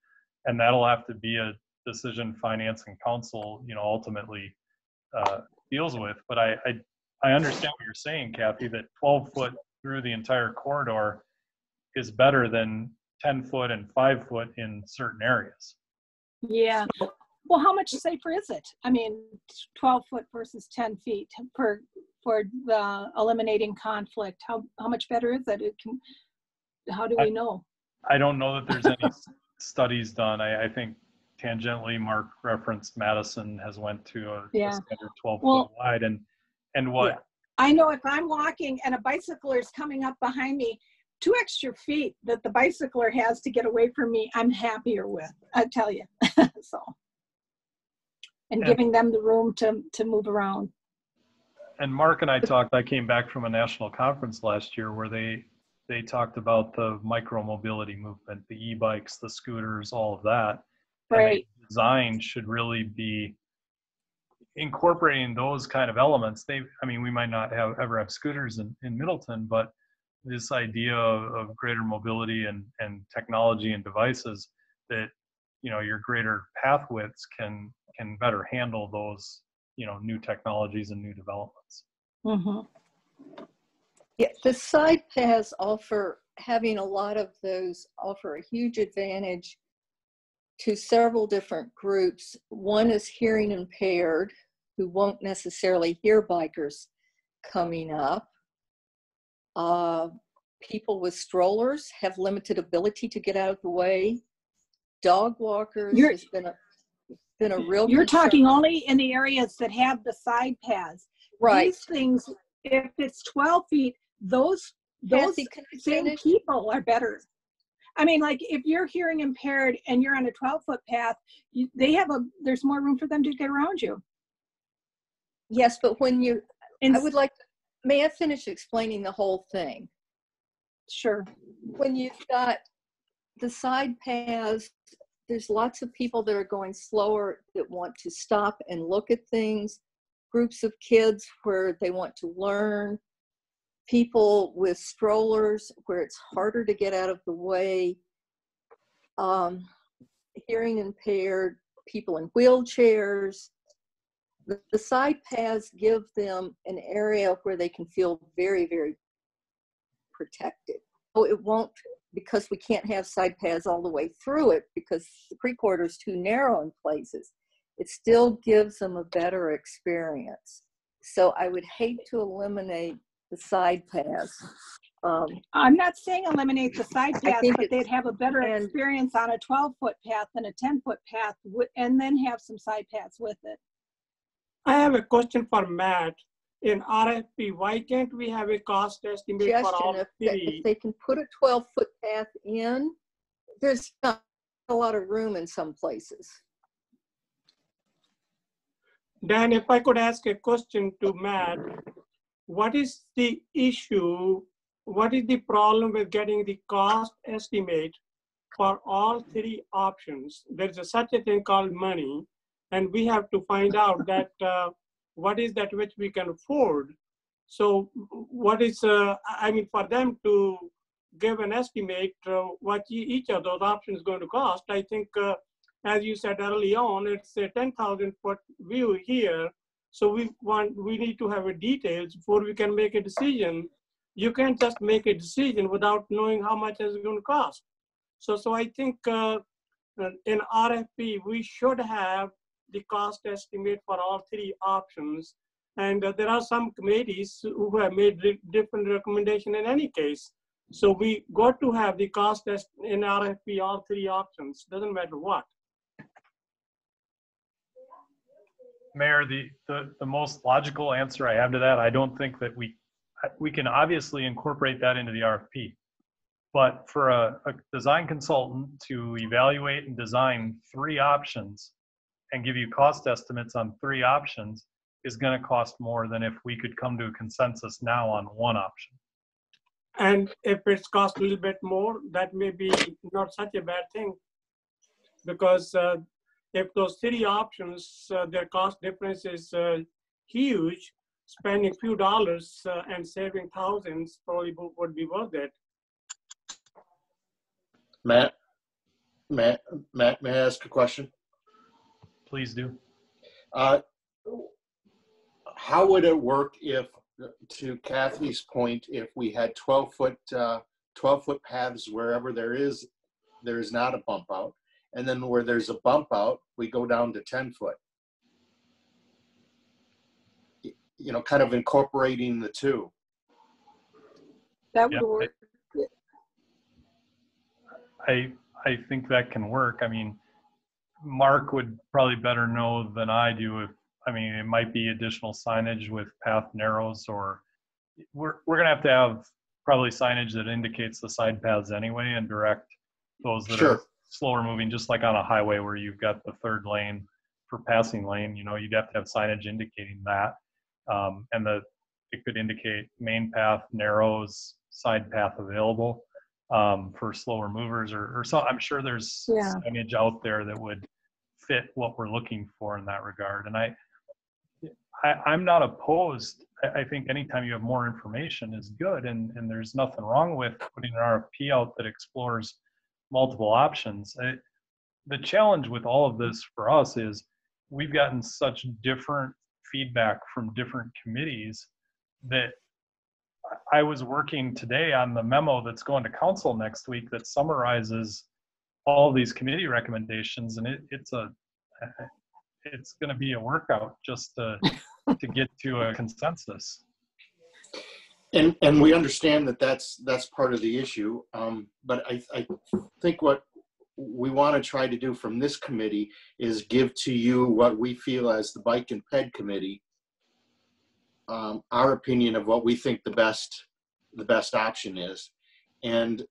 and that'll have to be a decision finance and council, ultimately deals with. But I understand what you're saying, Kathy, that 12 foot through the entire corridor is better than 10 foot and 5 foot in certain areas. Yeah. Well, how much safer is it? I mean, 12 foot versus 10 feet for for the eliminating conflict? How much better is that? How do we know? I don't know that there's any studies done. I think tangentially Mark referenced Madison has went to a standard 12-foot wide, and what? Yeah. I know if I'm walking and a bicycler is coming up behind me, 2 extra feet that the bicycler has to get away from me, I'm happier with, I tell you. So, and giving them the room to move around. And Mark and I talked, I came back from a national conference last year where they talked about the micro-mobility movement, the e-bikes, the scooters, all of that. Right. And design should really be incorporating those kind of elements. We might not ever have scooters in Middleton, but this idea of greater mobility and technology and devices that, your greater path widths can better handle those, new technologies and new developments. Mm-hmm. Yeah, the side paths having a lot of those offer a huge advantage to several different groups. One is hearing impaired, who won't necessarily hear bikers coming up. People with strollers have limited ability to get out of the way. Dog walkers has been a real You're concern. talking only in the areas that have the side paths. Right. These things, if it's 12 feet, those same people are better. I mean, like if you're hearing impaired and you're on a 12-foot path, there's more room for them to get around you. Yes, but may I finish explaining the whole thing? Sure. When you've got the side paths, there's lots of people that are going slower that want to stop and look at things, groups of kids where they want to learn, people with strollers where it's harder to get out of the way, hearing impaired, people in wheelchairs. The side paths give them an area where they can feel very, very protected. So it won't, because we can't have side paths all the way through it because the creek corridor is too narrow in places. It still gives them a better experience. So I would hate to eliminate the side paths. I'm not saying eliminate the side paths, but they'd have a better experience on a 12-foot path than a 10-foot path, and then have some side paths with it. I have a question for Matt. In RFP, why can't we have a cost estimate for all three? If they can put a 12-foot path in, there's not a lot of room in some places. Dan, if I could ask a question to Matt, what is the issue? What is the problem with getting the cost estimate for all 3 options? There's such a thing called money, and we have to find out that what is that which we can afford. So what is, for them to give an estimate what each of those options is going to cost, I think, as you said early on, it's a 10,000-foot view here. So we need to have a details before we can make a decision. You can't just make a decision without knowing how much it's going to cost. So I think in RFP, we should have the cost estimate for all 3 options. And there are some committees who have made different recommendation in any case. So we got to have the cost in RFP, all 3 options, doesn't matter what. Mayor, the most logical answer I have to that, I don't think that we can obviously incorporate that into the RFP. But for a design consultant to evaluate and design 3 options and give you cost estimates on 3 options is going to cost more than if we could come to a consensus now on 1 option. And if it's cost a little bit more, that may be not such a bad thing. Because if those 3 options, their cost difference is huge, spending a few dollars and saving thousands probably would be worth it. Matt, may I ask a question? Please do. How would it work if, to Kathy's point, if we had 12-foot paths wherever there is not a bump out, and then where there's a bump out, we go down to 10 foot? you know, kind of incorporating the two. That would work. I think that can work. I mean, Mark would probably better know than I do if, I mean, it might be additional signage with path narrows, or we're going to have probably signage that indicates the side paths anyway and direct those that Sure. are slower moving, just like on a highway where you've got the third lane for passing lane, you know, you'd have to have signage indicating that. And it could indicate main path narrows, side path available for slower movers or so. I'm sure there's signage out there that would fit what we're looking for in that regard. And I'm not opposed. I think anytime you have more information is good, and there's nothing wrong with putting an RFP out that explores multiple options. The challenge with all of this for us is we've gotten such different feedback from different committees that I was working today on the memo that's going to council next week that summarizes all these committee recommendations, and it's going to be a workout just to get to a consensus. And we understand that that's part of the issue, but I think what we want to try to do from this committee is give to you what we feel as the Bike and Ped Committee, our opinion of what we think the best option is. And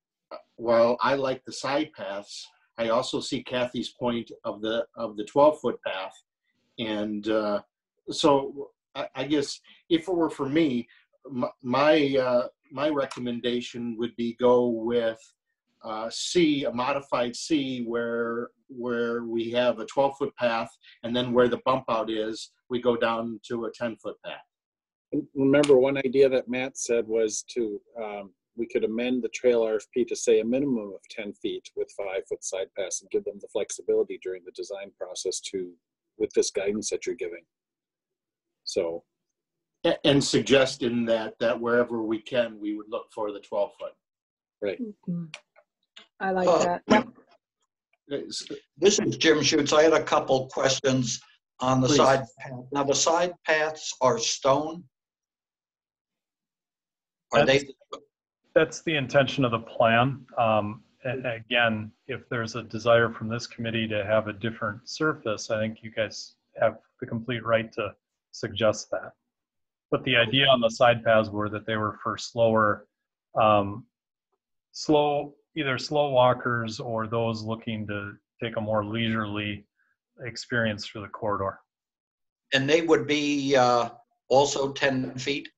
while I like the side paths, I also see Kathy's point of the 12-foot path. And so I guess if it were for me, my recommendation would be go with C, a modified C, where we have a 12-foot path, and then where the bump out is, we go down to a 10-foot path. Remember, one idea that Matt said was to, we could amend the trail RFP to say a minimum of 10 feet with 5-foot side paths and give them the flexibility during the design process with this guidance that you're giving. So. And suggesting that wherever we can, we would look for the 12-foot. Right. I like that. This is Jim Schutz. I had a couple questions on the side path. Now, the side paths are stone. That's the intention of the plan. Again, if there's a desire from this committee to have a different surface, I think you guys have the complete right to suggest that. But the idea on the side paths were that they were for either slow walkers or those looking to take a more leisurely experience through the corridor. And they would be also 10 feet?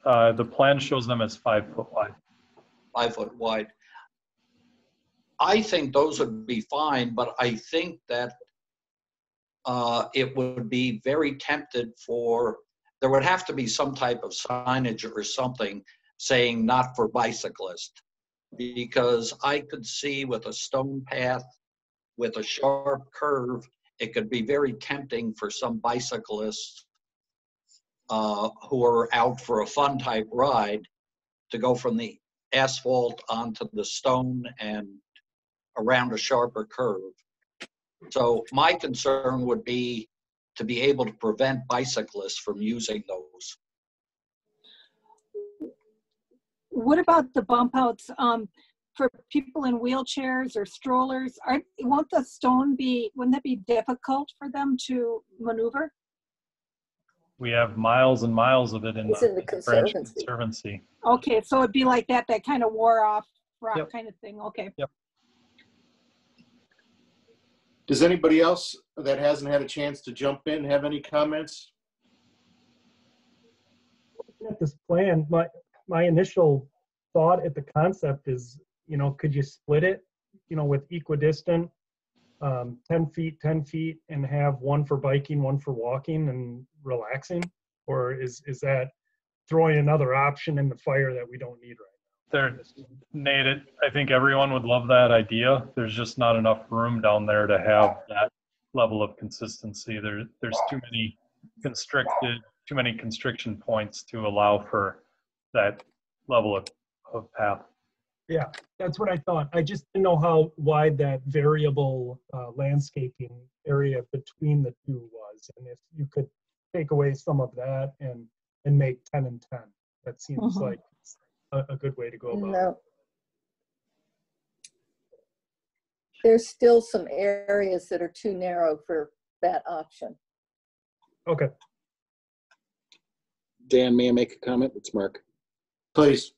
The plan shows them as 5 foot wide. 5 foot wide. I think those would be fine, but I think that it would be very tempted there would have to be some type of signage or something saying not for bicyclists, because I could see with a stone path with a sharp curve, it could be very tempting for some bicyclists who are out for a fun type ride to go from the asphalt onto the stone and around a sharper curve. So my concern would be to be able to prevent bicyclists from using those. What about the bump outs for people in wheelchairs or strollers? Wouldn't that be difficult for them to maneuver? We have miles and miles of it in the Branch Conservancy. Conservancy. Okay, so it'd be like that kind of wore off rock kind of thing. Okay. Yep. Does anybody else that hasn't had a chance to jump in have any comments? Looking at this plan, my initial thought at the concept is, could you split it, with equidistant, 10 feet, and have one for biking, one for walking and relaxing? Or is that throwing another option in the fire that we don't need right now? Nate, I think everyone would love that idea. There's just not enough room down there to have that level of consistency. There's too many constriction points to allow for that level of path. Yeah, that's what I thought. I just didn't know how wide that variable landscaping area between the two was, and if you could take away some of that and make 10 and 10. That seems like a good way to go about it. There's still some areas that are too narrow for that option. Okay. Dan, may I make a comment? It's Mark. Please.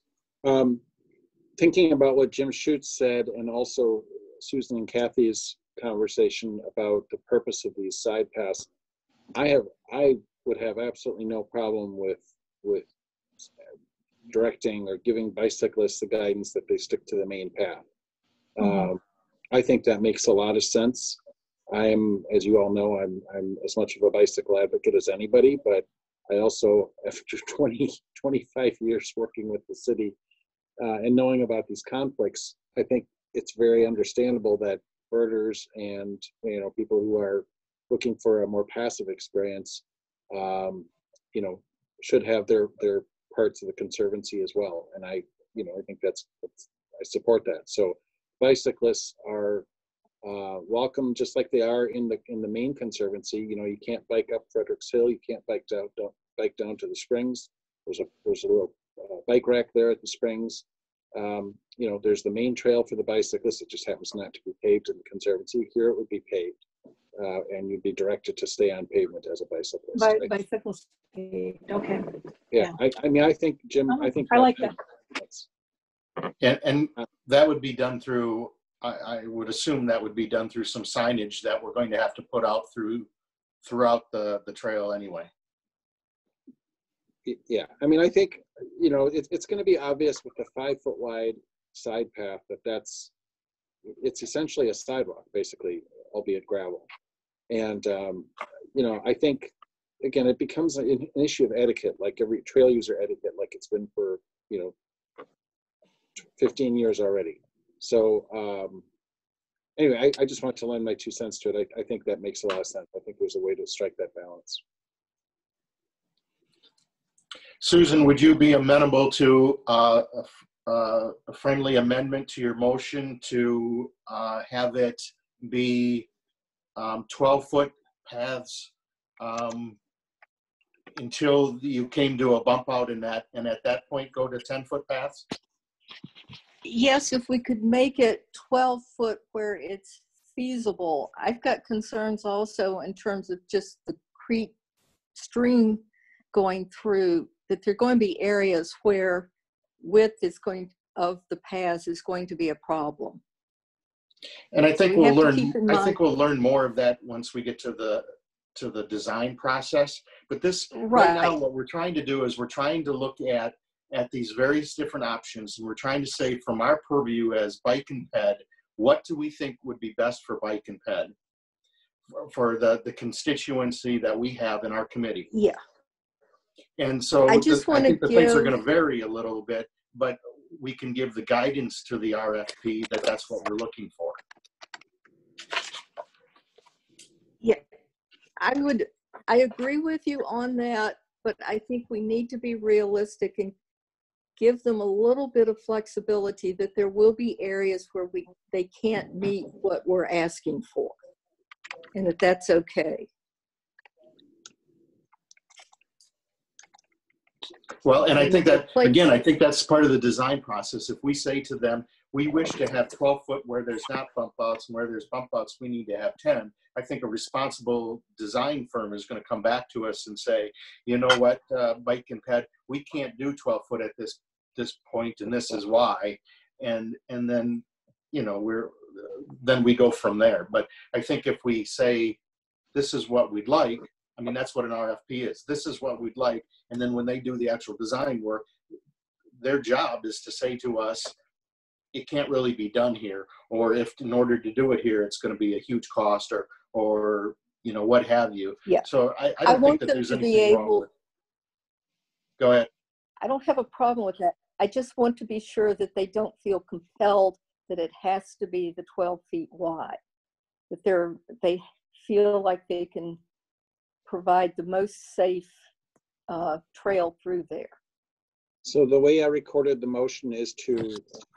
Thinking about what Jim Schutz said, and also Susan and Kathy's conversation about the purpose of these side paths, I would have absolutely no problem with directing or giving bicyclists the guidance that they stick to the main path. I think that makes a lot of sense. As you all know, I'm as much of a bicycle advocate as anybody, but I also, after 25 years working with the city and knowing about these conflicts, I think it's very understandable that birders and people who are looking for a more passive experience, should have their parts of the conservancy as well. And I think I support that. So bicyclists are welcome, just like they are in the main conservancy. You can't bike up Fredericks Hill. You can't bike down to the Springs. There's a little bike rack there at the Springs. There's the main trail for the bicyclists. It just happens not to be paved in the conservancy. Here it would be paved, and you'd be directed to stay on pavement as a bicyclist. Bicycles paved. Okay. Yeah. I think, Jim. I think I like that. And that would be done through. I would assume that would be done through some signage that we're going to have to put out throughout the trail anyway. Yeah, I think it's going to be obvious with the 5-foot wide side path it's essentially a sidewalk, basically, albeit gravel. And I think again it becomes an issue of etiquette, like every trail user etiquette, like it's been for 15 years already. So anyway, I just want to lend my 2 cents to it. I think that makes a lot of sense. I think there's a way to strike that balance. Susan, would you be amenable to a friendly amendment to your motion to have it be 12-foot paths until you came to a bump out and at that point go to 10-foot paths? Yes, if we could make it 12-foot where it's feasible. I've got concerns also in terms of just the creek stream going through, that there are going to be areas where width of the paths is going to be a problem. And I think we'll learn more of that once we get to the design process. But right now, what we're trying to do is we're trying to look at these various different options, and we're trying to say, from our purview as Bike and Ped, what do we think would be best for Bike and Ped for the constituency that we have in our committee? Yeah. And so I think the things are going to vary a little bit, but we can give the guidance to the RFP that that's what we're looking for. Yeah, I agree with you on that, but I think we need to be realistic and give them a little bit of flexibility that there will be areas where they can't meet what we're asking for, and that's okay. Well, and I think that, again, I think that's part of the design process. If we say to them, we wish to have 12-foot where there's not bump outs, and where there's bump outs, we need to have 10. I think a responsible design firm is going to come back to us and say, you know what, Bike and Ped, we can't do 12-foot at this point, and this is why. And then, then we go from there. But I think if we say, this is what we'd like, that's what an RFP is. This is what we'd like. And then when they do the actual design work, their job is to say to us, it can't really be done here. Or if in order to do it here, it's going to be a huge cost or what have you. Yeah. So I don't think that there's anything wrong with it. Go ahead. I don't have a problem with that. I just want to be sure that they don't feel compelled that it has to be the 12 feet wide. That they feel like they can provide the most safe trail through there. So the way I recorded the motion is there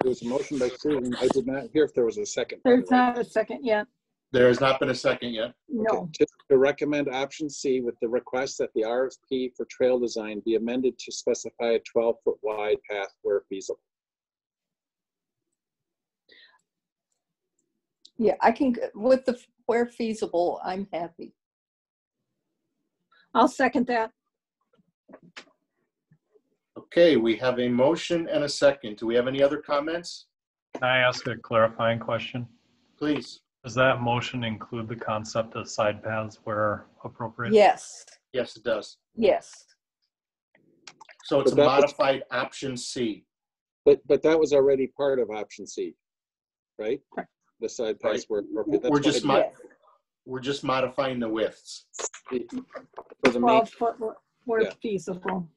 was a motion by Susan. I did not hear if there was a second. There's not a second yet. There has not been a second yet. No. Just to recommend option C with the request that the RFP for trail design be amended to specify a 12-foot wide path where feasible. Yeah, I can, with the where feasible, I'm happy. I'll second that. Okay, we have a motion and a second. Do we have any other comments? Can I ask a clarifying question? Please. Does that motion include the concept of side paths where appropriate? Yes, Yes, it does. yes. So it's But a that was- modified option C. But that was already part of option C, right? Correct. The side paths Right. were appropriate. That's We're why just Yes. we're just modifying the widths. for the main, 12-foot where Yeah. feasible.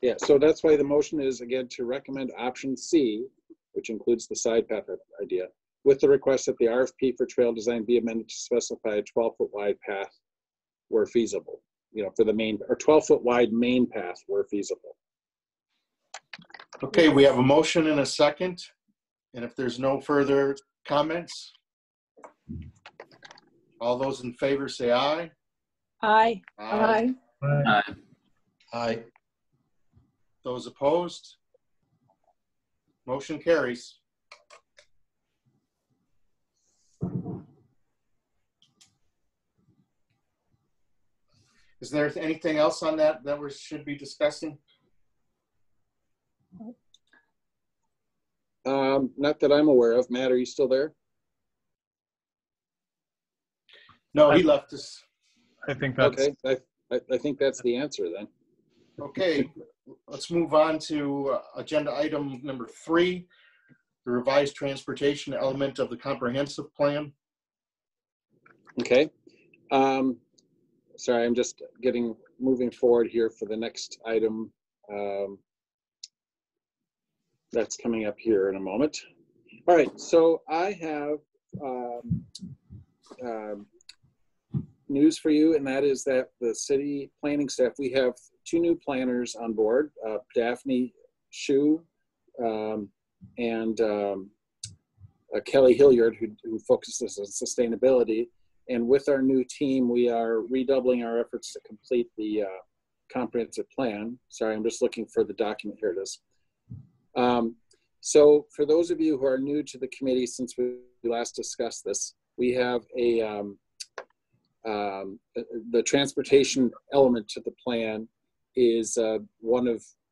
yeah, so that's why the motion is again to recommend option C, which includes the side path idea, with the request that the RFP for trail design be amended to specify a 12-foot wide path where feasible, you know, for the main, or 12-foot wide main path where feasible. Okay, we have a motion and a second. And if there's no further comments, all those in favor say aye. Aye. Aye. Aye. Those opposed? Motion carries. Is there anything else on that that we should be discussing? Not that I'm aware of. Matt, are you still there? No, he left us. I think that's Okay, I think that's the answer then. Okay, let's move on to agenda item number 3, the revised transportation element of the comprehensive plan. Okay. Sorry, I'm just moving forward here for the next item. That's coming up here in a moment. All right, so I have news for you, and that is that the city planning staff, we have 2 new planners on board, Daphne Shu and Kelly Hilliard, who focuses on sustainability. And with our new team, we are redoubling our efforts to complete the comprehensive plan. Sorry, I'm just looking for the document. Here it is. So for those of you who are new to the committee, since we last discussed this, we have the transportation element to the plan is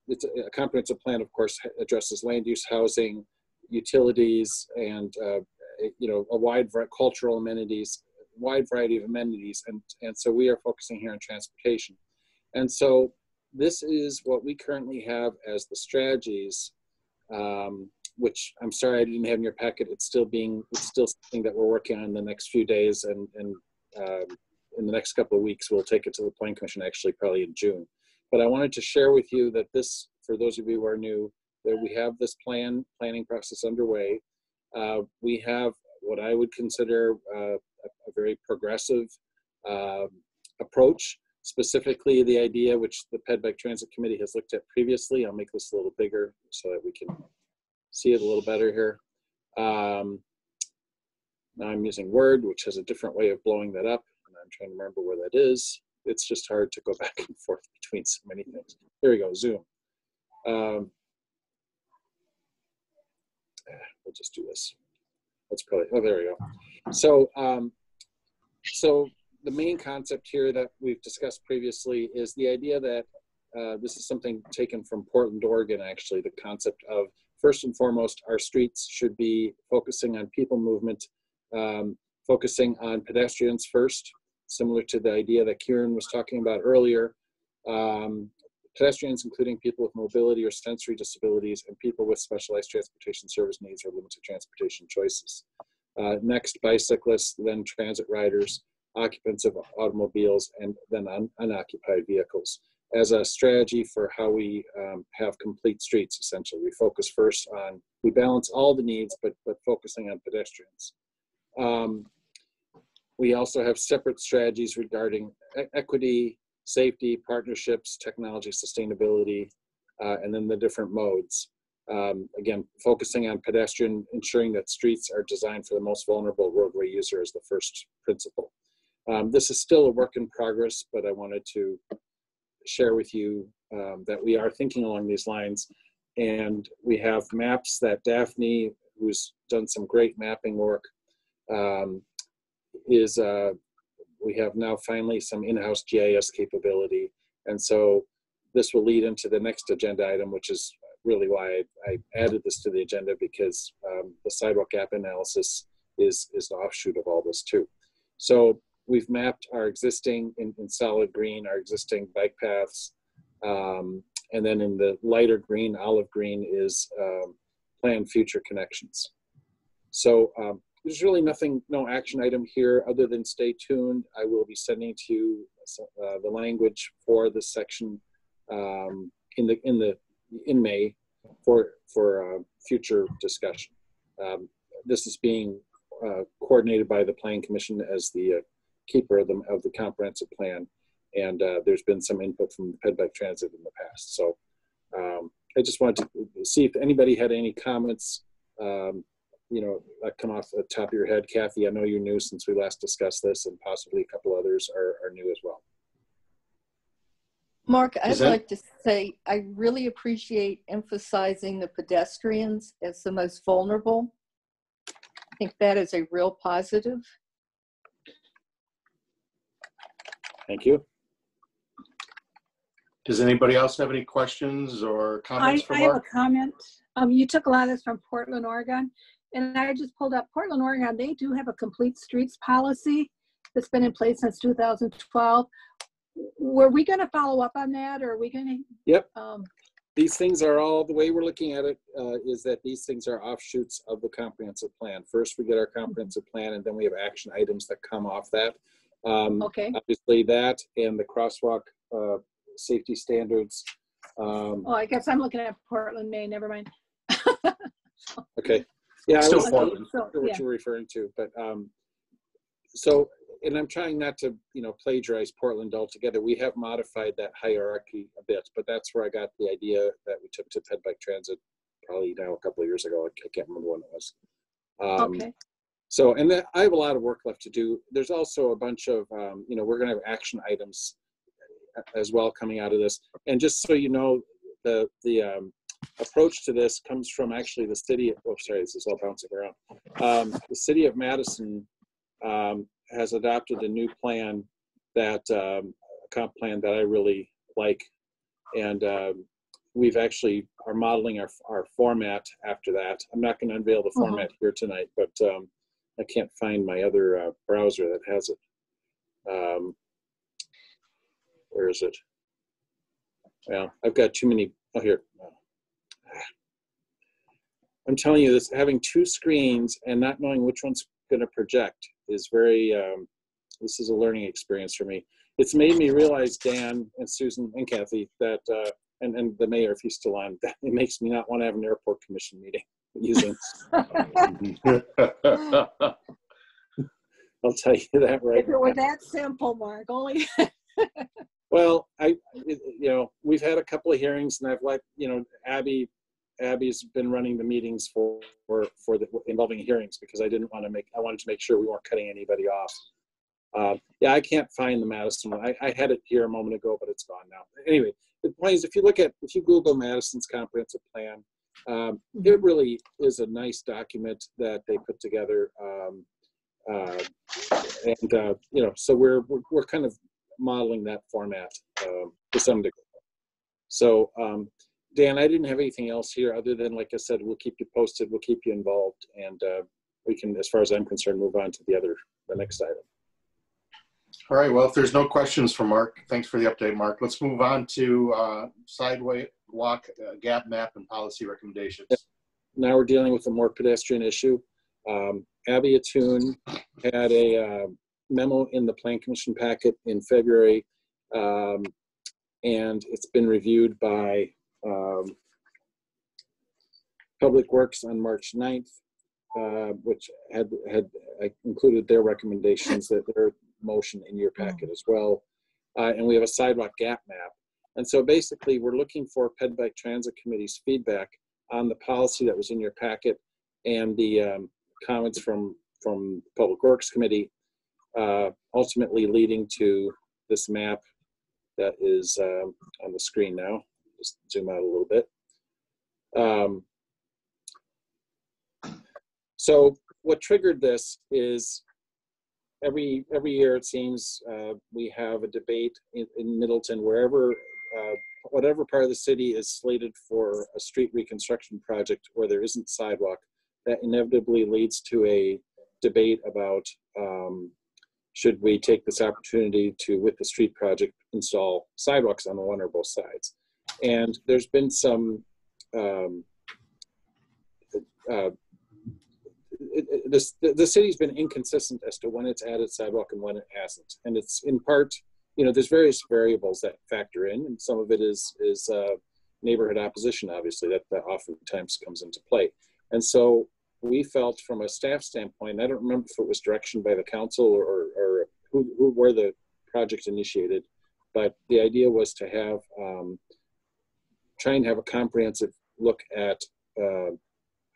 it's a comprehensive plan, of course, addresses land use, housing, utilities, and a wide cultural amenities, wide variety of amenities, and so we are focusing here on transportation. And so this is what we currently have as the strategies, which I'm sorry I didn't have in your packet. It's still something that we're working on in the next few days, and in the next couple of weeks we'll take it to the Plan Commission, actually probably in June. But I wanted to share with you that this, for those of you who are new, that we have this planning process underway. We have what I would consider a very progressive approach, specifically the idea which the PEDBEC Transit Committee has looked at previously. I'll make this a little bigger so that we can see it a little better here. Now I'm using Word, which has a different way of blowing that up, and I'm trying to remember where that is. It's just hard to go back and forth between so many things. Here we go, Zoom. We'll just do this. That's probably, oh, there we go. So, so the main concept here that we've discussed previously is the idea that this is something taken from Portland, Oregon, actually, the concept of, first and foremost, our streets should be focusing on people movement, focusing on pedestrians first, similar to the idea that Kieran was talking about earlier. Pedestrians, including people with mobility or sensory disabilities, and people with specialized transportation service needs or limited transportation choices. Next, bicyclists, then transit riders, occupants of automobiles, and then unoccupied vehicles, as a strategy for how we have complete streets, essentially. We focus first on, we balance all the needs, but focusing on pedestrians. We also have separate strategies regarding equity, safety, partnerships, technology, sustainability, and then the different modes. Again, focusing on pedestrian, ensuring that streets are designed for the most vulnerable roadway user is the first principle. This is still a work in progress, but I wanted to share with you that we are thinking along these lines. And we have maps that Daphne, who's done some great mapping work, we have now finally some in-house GIS capability. And so this will lead into the next agenda item, which is really why I added this to the agenda, because the sidewalk gap analysis is an offshoot of all this too. So we've mapped our existing, in solid green, our existing bike paths. And then in the lighter green, olive green, is planned future connections. So there's really no action item here other than stay tuned. I will be sending to you the language for this section in May for future discussion. This is being coordinated by the Planning Commission as the keeper of the comprehensive plan, and there's been some input from Ped Bike Transit in the past. So I just wanted to see if anybody had any comments, that come off the top of your head. Kathy, I know you're new since we last discussed this, and possibly a couple others are new as well. Mark, I'd like to say I really appreciate emphasizing the pedestrians as the most vulnerable. I think that is a real positive. Thank you. Does anybody else have any questions or comments for Mark? I have a comment. You took a lot of this from Portland, Oregon, and I just pulled up Portland, Oregon. They do have a complete streets policy that's been in place since 2012. Were we going to follow up on that, or are we going to? Yep. These things are all, the way we're looking at it is that these things are offshoots of the comprehensive plan. First, we get our comprehensive plan, and then we have action items that come off that. Okay. Obviously, that and the crosswalk safety standards. I guess I'm looking at Portland, Maine. Never mind. Okay. Yeah, Still I Portland. what you're referring to, but so, and I'm trying not to, plagiarize Portland altogether. We have modified that hierarchy a bit, but that's where I got the idea that we took to Ped Bike Transit probably now a couple of years ago. I can't remember when it was. Okay. So, and I have a lot of work left to do. There's also a bunch of, we're going to have action items as well coming out of this. And just so you know, the approach to this comes from actually the city. Oh, sorry, this is all bouncing around. The city of Madison has adopted a new plan that a comp plan that I really like, and we've actually are modeling our format after that. I'm not going to unveil the format here tonight, but I can't find my other browser that has it. Where is it? Well, I've got too many. Oh, here. I'm telling you this, having two screens and not knowing which one's going to project is very, this is a learning experience for me. It's made me realize, Dan and Susan and Kathy, that, and the mayor, if he's still on, that it makes me not want to have an airport commission meeting using. I'll tell you that right If it were that simple, Mark, only. Well, we've had a couple of hearings, and I've let, Abby's been running the meetings for the involving hearings, because I wanted to make sure we weren't cutting anybody off. Yeah, I can't find the Madison one. I had it here a moment ago, but it's gone now. Anyway, the point is, if you Google Madison's comprehensive plan, it really is a nice document that they put together. So we're kind of modeling that format to some degree. So, Dan, I didn't have anything else here other than, like I said, we'll keep you posted, we'll keep you involved, and we can, as far as I'm concerned, move on to the next item. All right, well, if there's no questions for Mark, thanks for the update, Mark. Let's move on to sidewalk gap map and policy recommendations. Now we're dealing with a more pedestrian issue. Abby Attune had a memo in the Plan Commission packet in February, and it's been reviewed by Public Works on March 9th, which had included their recommendations, that their motion in your packet as well. And we have a sidewalk gap map. And so basically we're looking for Ped Bike Transit Committee's feedback on the policy that was in your packet and the comments from Public Works Committee, ultimately leading to this map that is on the screen now. Just zoom out a little bit. So what triggered this is every year it seems we have a debate in Middleton, wherever whatever part of the city is slated for a street reconstruction project where there isn't sidewalk, that inevitably leads to a debate about should we take this opportunity to, with the street project, install sidewalks on one or both sides. And there's been some the city's been inconsistent as to when it's added sidewalk and when it hasn't. And it's in part, you know, there's various variables that factor in, and some of it is neighborhood opposition, obviously, that oftentimes comes into play. And so we felt from a staff standpoint, I don't remember if it was direction by the council or where the project initiated, but the idea was to have, try and have a comprehensive look at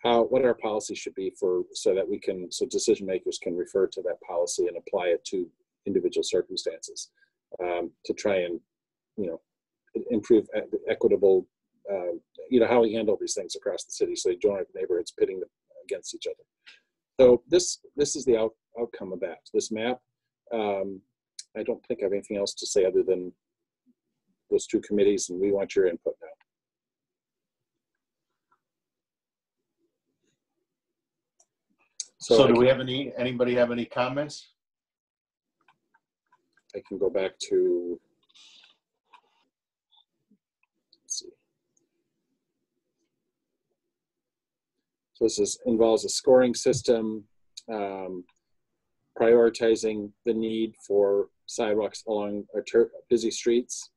what our policy should be so that we can, so decision makers can refer to that policy and apply it to individual circumstances, to try and, you know, improve equitable, you know, how we handle these things across the city so they don't have neighborhoods pitting them against each other. So this is the outcome of that. This map, I don't think I have anything else to say other than those two committees, and we want your input now. So do we have anybody have any comments? I can go back to, let's see. So this involves a scoring system, prioritizing the need for sidewalks along our busy streets,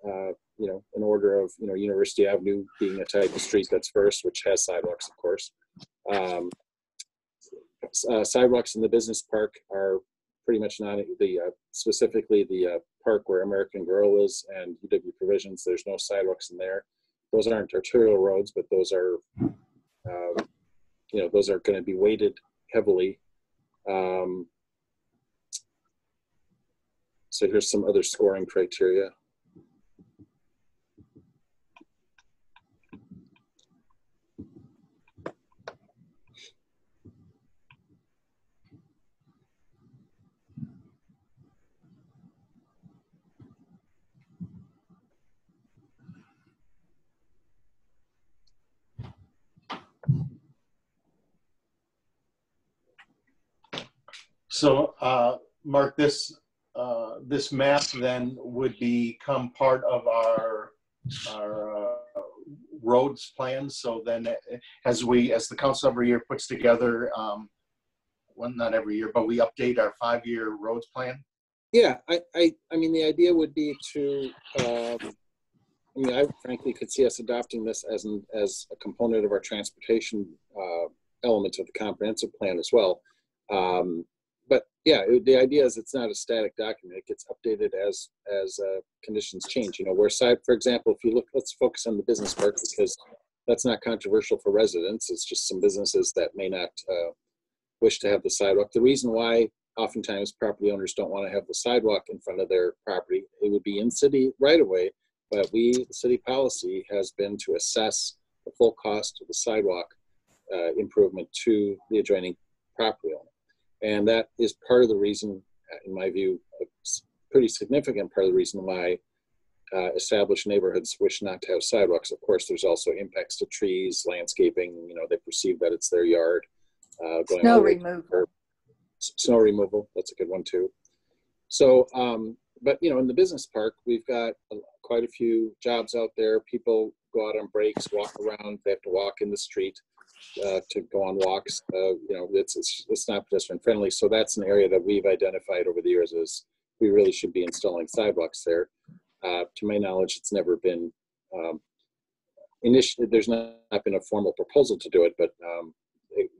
you know, in order of, you know, University Avenue being a type of street that's first, which has sidewalks, of course. Sidewalks in the business park are pretty much not specifically the park where American Girl is and UW Provisions. There's no sidewalks in there. Those aren't arterial roads, but those are, you know, those are going to be weighted heavily. So here's some other scoring criteria. So, Mark, this map then would become part of our roads plan. So then, as the council every year puts together, well, not every year, but we update our 5-year roads plan. Yeah, I mean, the idea would be to, I mean, I frankly could see us adopting this as a component of our transportation element of the comprehensive plan as well. But yeah, the idea is it's not a static document. It gets updated as conditions change. You know, for example, if you look, let's focus on the business park because that's not controversial for residents. It's just some businesses that may not wish to have the sidewalk. The reason why oftentimes property owners don't want to have the sidewalk in front of their property, it would be in city right away, but the city policy has been to assess the full cost of the sidewalk improvement to the adjoining property owner. And that is part of the reason, in my view, a pretty significant part of the reason why established neighborhoods wish not to have sidewalks. Of course, there's also impacts to trees, landscaping, you know, they perceive that it's their yard. Snow removal. Snow removal, that's a good one too. So, but you know, in the business park, we've got quite a few jobs out there. People go out on breaks, walk around, they have to walk in the street. To go on walks, you know, it's not pedestrian friendly. So that's an area that we've identified over the years as we really should be installing sidewalks there. To my knowledge, it's never been initially. There's not been a formal proposal to do it, but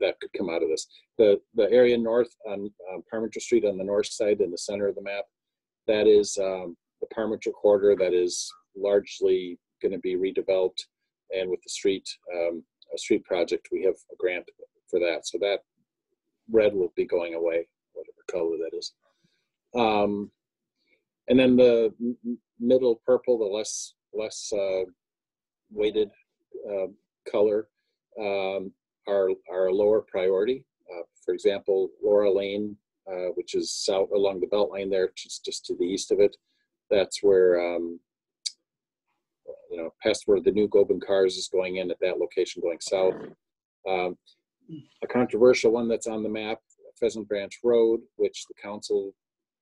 that could come out of this. The area north on Parmenter Street on the north side in the center of the map, that is the Parmenter corridor that is largely going to be redeveloped, and with the street street project, we have a grant for that. So that red will be going away, whatever color that is. And then the middle purple, the less weighted color, are a lower priority. For example, Laura Lane, which is south along the Beltline there, just to the east of it. That's where, past where the new Goben Cars is going in at that location going south. A controversial one that's on the map, Pheasant Branch Road, which the council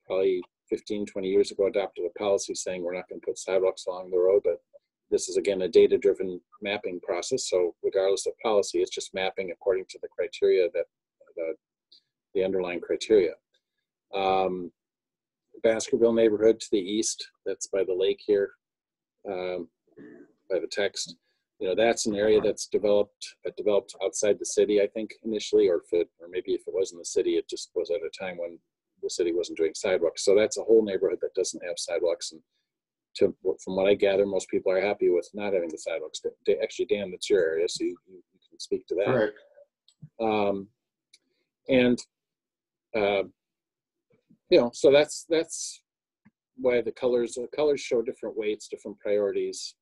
probably 15, 20 years ago adopted a policy saying we're not going to put sidewalks along the road, but this is again a data-driven mapping process. So regardless of policy, it's just mapping according to the criteria that the underlying criteria. Baskerville neighborhood to the east, that's by the lake here, by the text. That's an area that's developed outside the city, I think, initially, or maybe if it was in the city, it just was at a time when the city wasn't doing sidewalks. So that's a whole neighborhood that doesn't have sidewalks. And from what I gather, most people are happy with not having the sidewalks. Actually, Dan, that's your area, so you can speak to that. Correct. So that's why the colors show different weights, different priorities,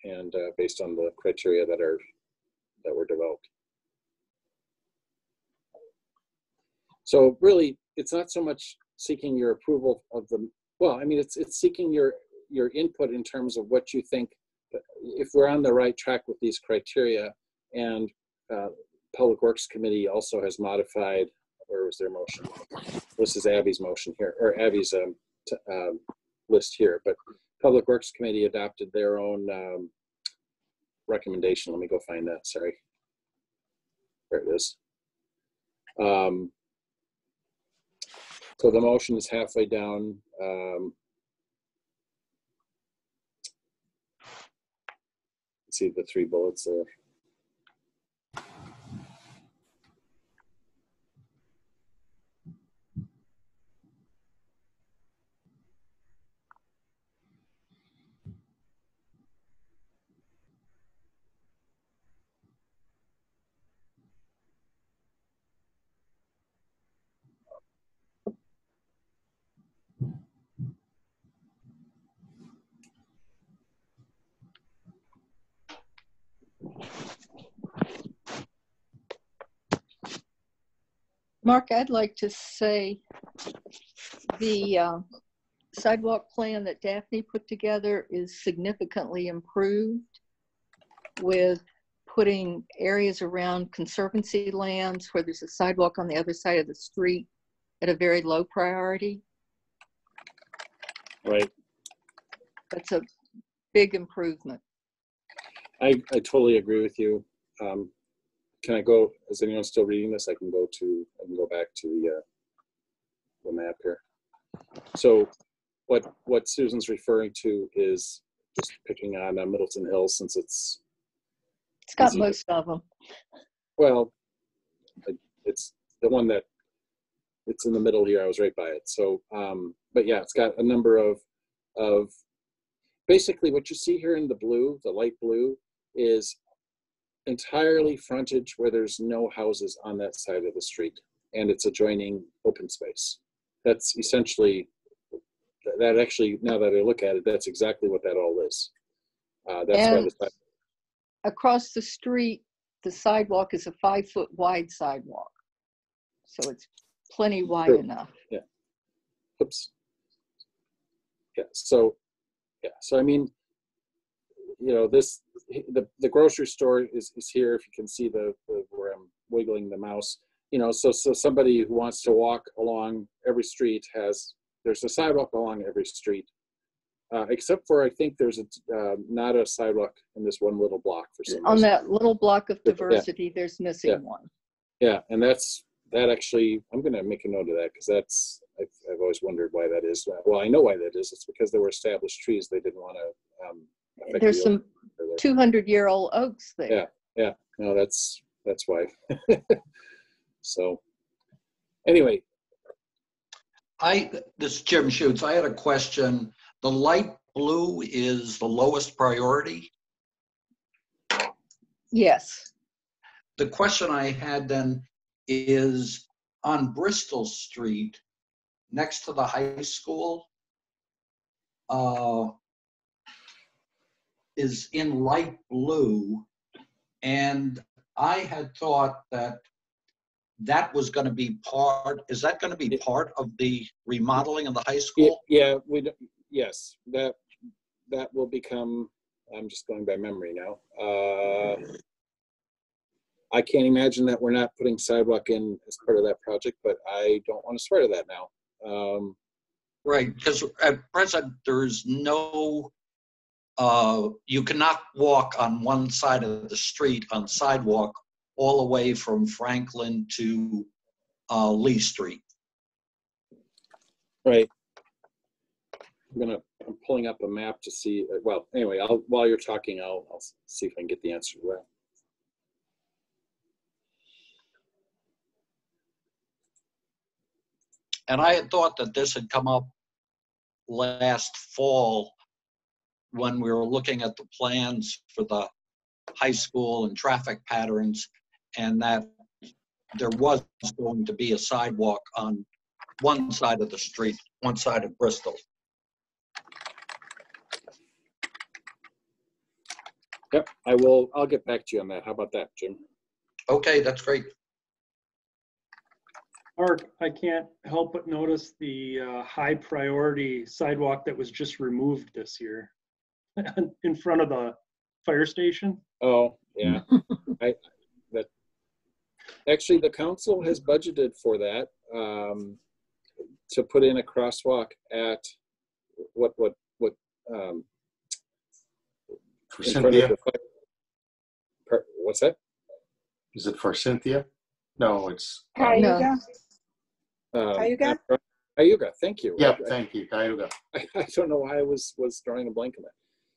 and based on the criteria that were developed. So really, it's not so much seeking your approval of it's seeking your input in terms of what you think, if we're on the right track with these criteria. And Public Works Committee also has modified, where was their motion? This is Abby's motion here, or Abby's list here, but Public Works Committee adopted their own recommendation. Let me go find that, sorry. There it is. So the motion is halfway down. Let's see the 3 bullets there. Mark, I'd like to say the sidewalk plan that Daphne put together is significantly improved, with putting areas around conservancy lands where there's a sidewalk on the other side of the street at a very low priority. Right. That's a big improvement. I totally agree with you. Can I go, is anyone still reading this? I can go back to the map here. So what Susan's referring to is just picking on Middleton Hills, since it's got most of them. Well, it's the one that it's in the middle here. I was right by it. So, but yeah, it's got a number of basically what you see here in the blue, the light blue, is entirely frontage where there's no houses on that side of the street, and it's adjoining open space. That's essentially, that actually, now that I look at it, that's exactly what that all is. That's why the across the street, the sidewalk is a 5-foot wide sidewalk. So it's plenty wide enough. Yeah. Oops. Yeah. So I mean, the grocery store is here. If you can see the where I'm wiggling the mouse, so somebody who wants to walk along every street there's a sidewalk along every street, except for, I think there's not a sidewalk in this one little block for some reason. On that little block of diversity, there's missing one. Yeah, and that actually, I'm going to make a note of that, because I've always wondered why that is. Well, I know why that is. It's because there were established trees. They didn't want to. There's some 200-year-old oaks there. Yeah. No, that's why. So, anyway. This is Jim Schutz. I had a question. The light blue is the lowest priority? Yes. the question I had then is on Bristol Street, next to the high school, is in light blue. And I had thought that that was going to be part, is that going to be part of the remodeling of the high school? Yeah, yes, that will become, I'm just going by memory now. I can't imagine that we're not putting sidewalk in as part of that project, but I don't want to swear to that now. Right, because at present there's no, you cannot walk on one side of the street on sidewalk all the way from Franklin to Lee Street. Right. I'm pulling up a map to see, well, anyway, while you're talking, I'll see if I can get the answer to that. And I had thought that this had come up last fall when we were looking at the plans for the high school and traffic patterns, and that there was going to be a sidewalk on one side of the street, one side of Bristol. Yep, I'll get back to you on that. How about that, Jim? Okay, that's great. Mark, I can't help but notice the high priority sidewalk that was just removed this year in front of the fire station. Oh, yeah. Actually, the council has budgeted for that, to put in a crosswalk at for Cynthia? What's that? Is it for Cynthia? No, it's Cayuga. No. Cayuga? Cayuga, thank you. Yeah, thank you, Cayuga. I don't know why I was drawing a blank on that.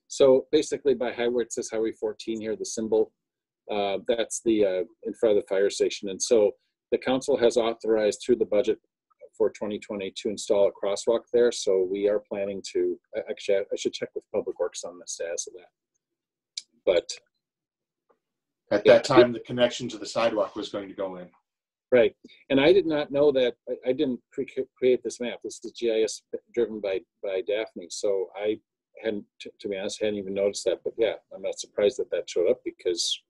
So basically, by where it says Highway 14 here, the symbol, that's the in front of the fire station. And so the council has authorized through the budget for 2020 to install a crosswalk there. So we are planning to, actually, I should check with Public Works on the status of that. But at that time, the connection to the sidewalk was going to go in. Right. And I did not know that. I didn't create this map. This is GIS driven by Daphne. So I hadn't, to be honest, hadn't even noticed that. But yeah, I'm not surprised that that showed up, because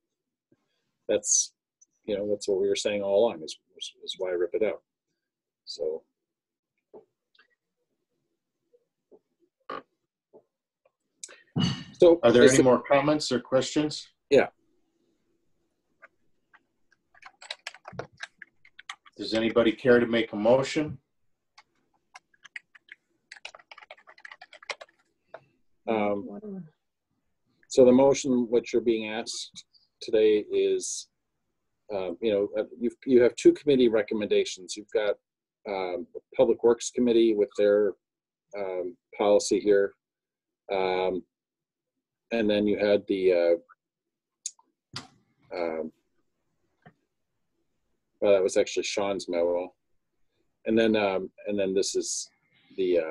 that's, that's what we were saying all along is why I rip it out. So. Are there any more comments or questions? Yeah. Does anybody care to make a motion? So the motion, what you're being asked today is, you have two committee recommendations. You've got the Public Works Committee with their policy here, and then you had the well, that was actually Sean's memo, and then this is the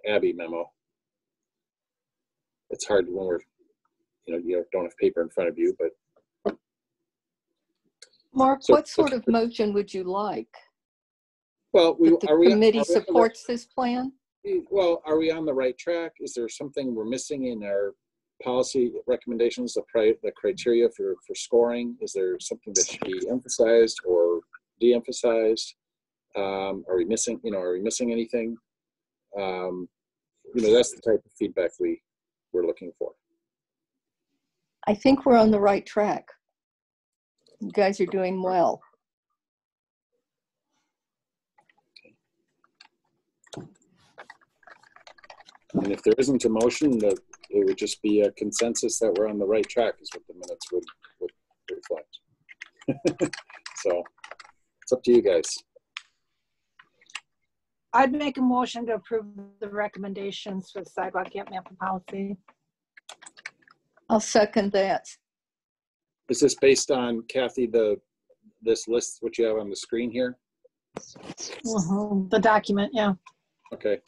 Abby memo. It's hard when we're, you don't have paper in front of you, but. Mark, what sort of motion would you like? Well, the committee supports this plan? Well, are we on the right track? Is there something we're missing in our policy recommendations, the criteria for scoring? Is there something that should be emphasized or de-emphasized? Are we missing, are we missing anything? That's the type of feedback we're looking for. I think we're on the right track. You guys are doing well. And if there isn't a motion, it would just be a consensus that we're on the right track is what the minutes would reflect. So it's up to you guys. I'd make a motion to approve the recommendations for the sidewalk gap management policy. I'll second that. Is this based on, Kathy, this list, what you have on the screen here? The document, yeah. Okay.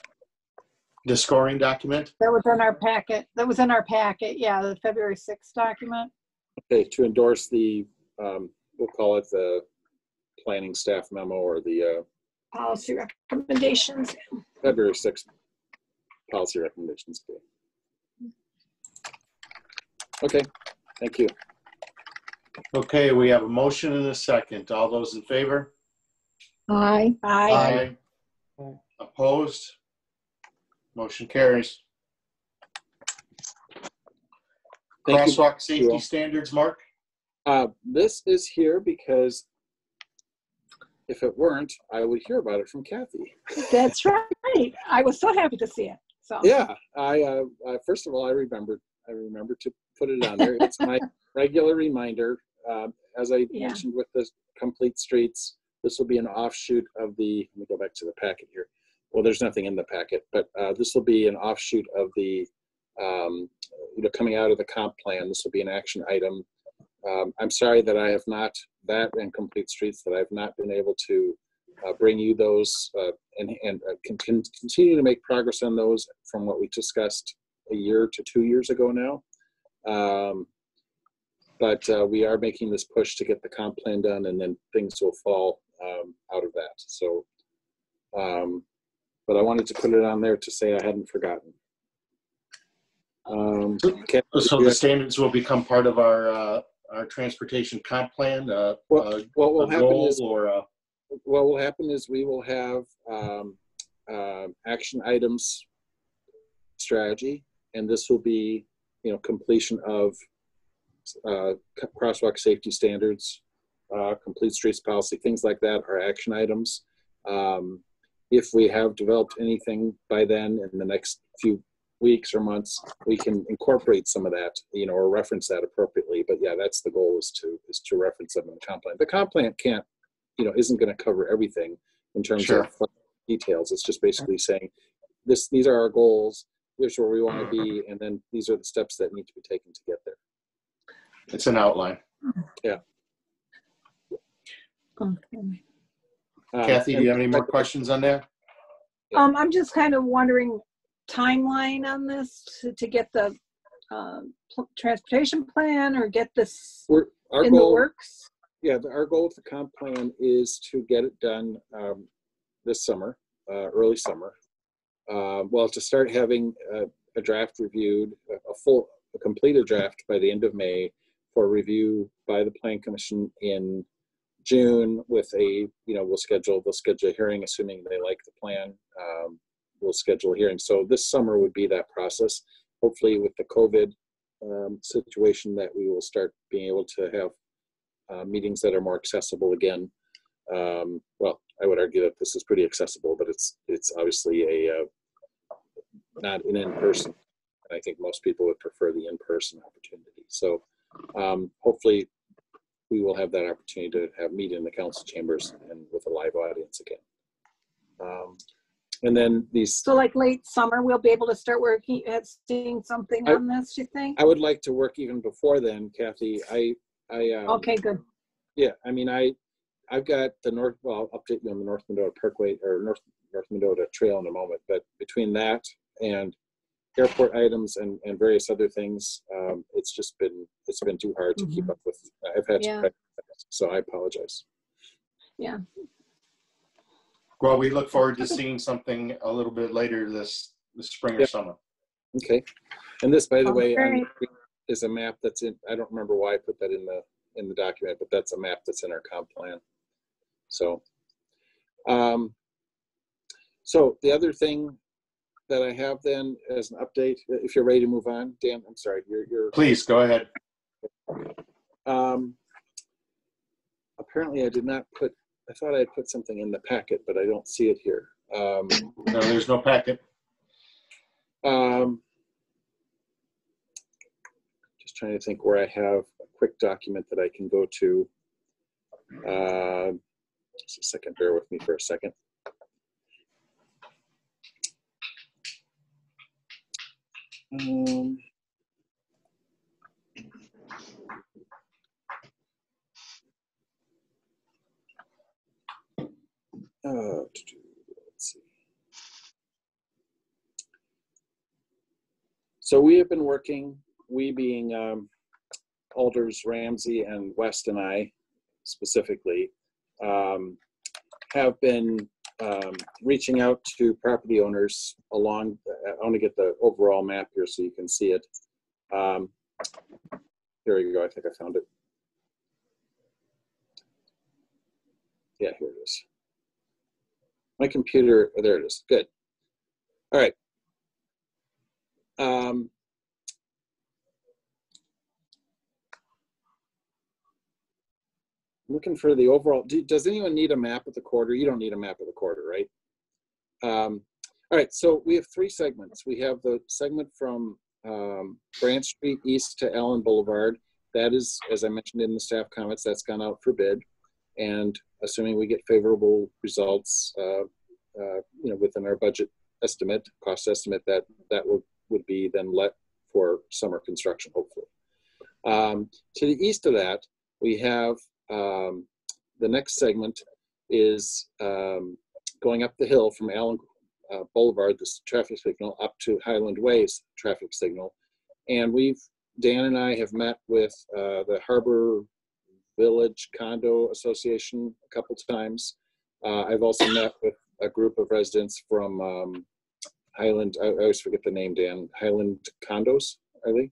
The scoring document? That was in our packet. Yeah, the February 6th document. Okay, to endorse the, we'll call it the planning staff memo or the Policy recommendations. February 6th policy recommendations. Okay, thank you. Okay, we have a motion and a second. All those in favor? Aye. Aye. Opposed? Motion carries. Thank you. Crosswalk safety standards, Mark? This is here because if it weren't, I would hear about it from Kathy. That's right. I was so happy to see it. So Yeah, I first of all, I remember to put it on there. It's my regular reminder. As I mentioned with the complete streets, this will be an offshoot of the, let me go back to the packet here. Well, there's nothing in the packet, but this will be an offshoot of the, coming out of the comp plan. This will be an action item. I'm sorry that I have not, that and complete streets, that I've not been able to bring you those and continue to make progress on those from what we discussed a year to 2 years ago now. But we are making this push to get the comp plan done, and then things will fall out of that. So, but I wanted to put it on there to say I hadn't forgotten. So the standards will become part of our transportation comp plan. What will happen is we will have action items strategy, and this will be, completion of crosswalk safety standards, complete streets policy, things like that are action items. If we have developed anything by then in the next few weeks or months, we can incorporate some of that, or reference that appropriately. But yeah, that's the goal, is to reference them in the comp plan. The comp plan can't, isn't going to cover everything in terms of details. It's just basically saying these are our goals, here's where we want to be, and then these are the steps that need to be taken to get there. It's an outline. Yeah. okay. Kathy, do you have any more questions on that? I'm just kind of wondering timeline on this to get the transportation plan, or get this in the works. Yeah, our goal with the comp plan is to get it done this summer, early summer. To start having a draft reviewed, a completed draft by the end of May for review by the Plan Commission in June, with they'll schedule a hearing, assuming they like the plan. We'll schedule a hearing. So this summer would be that process. Hopefully with the COVID situation, that we will start being able to have meetings that are more accessible again. I would argue that this is pretty accessible, but it's obviously not an in-person. I think most people would prefer the in-person opportunity. So hopefully we will have that opportunity to have meet in the council chambers and with a live audience again. And then so like late summer, we'll be able to start working at seeing something on this, you think? I would like to work even before then, Kathy. Okay, good. Yeah, I mean, I've got the I'll update you on the North Mendota Parkway, or North Mendota Trail in a moment, but between that and airport items and various other things, it's been too hard to keep up with. I've had to, so I apologize. Yeah. Well, we look forward to seeing something a little bit later this spring or summer. Okay. And this, by the way, is a map that's in, I don't remember why I put that in the document, but that's a map that's in our comp plan. So, so the other thing that I have then as an update, if you're ready to move on, Dan, I'm sorry, you're Please go ahead. Apparently I did not put, I thought I had put something in the packet, but I don't see it here. No, there's no packet. Just trying to think where I have a quick document that I can go to. Just a second, bear with me for a second. Let's see. So we have been working, we being Alders, Ramsey, and West and I specifically have been reaching out to property owners along, I want to get the overall map here so you can see it. Here we go, I think I found it. Yeah, here it is. My computer, oh, there it is, good. All right. Looking for the overall, does anyone need a map of the corridor? You don't need a map of the corridor, right? All right, so we have 3 segments. We have the segment from Branch Street east to Allen Boulevard. That is, as I mentioned in the staff comments, that's gone out for bid. And assuming we get favorable results, within our budget estimate, cost estimate, that would be then let for summer construction, hopefully. To the east of that, we have the next segment is going up the hill from Allen Boulevard, this traffic signal, up to Highland Way's traffic signal. And Dan and I have met with the Harbor Village Condo Association a couple times. I've also met with a group of residents from Highland, I always forget the name, Dan, Highland Condos, are they?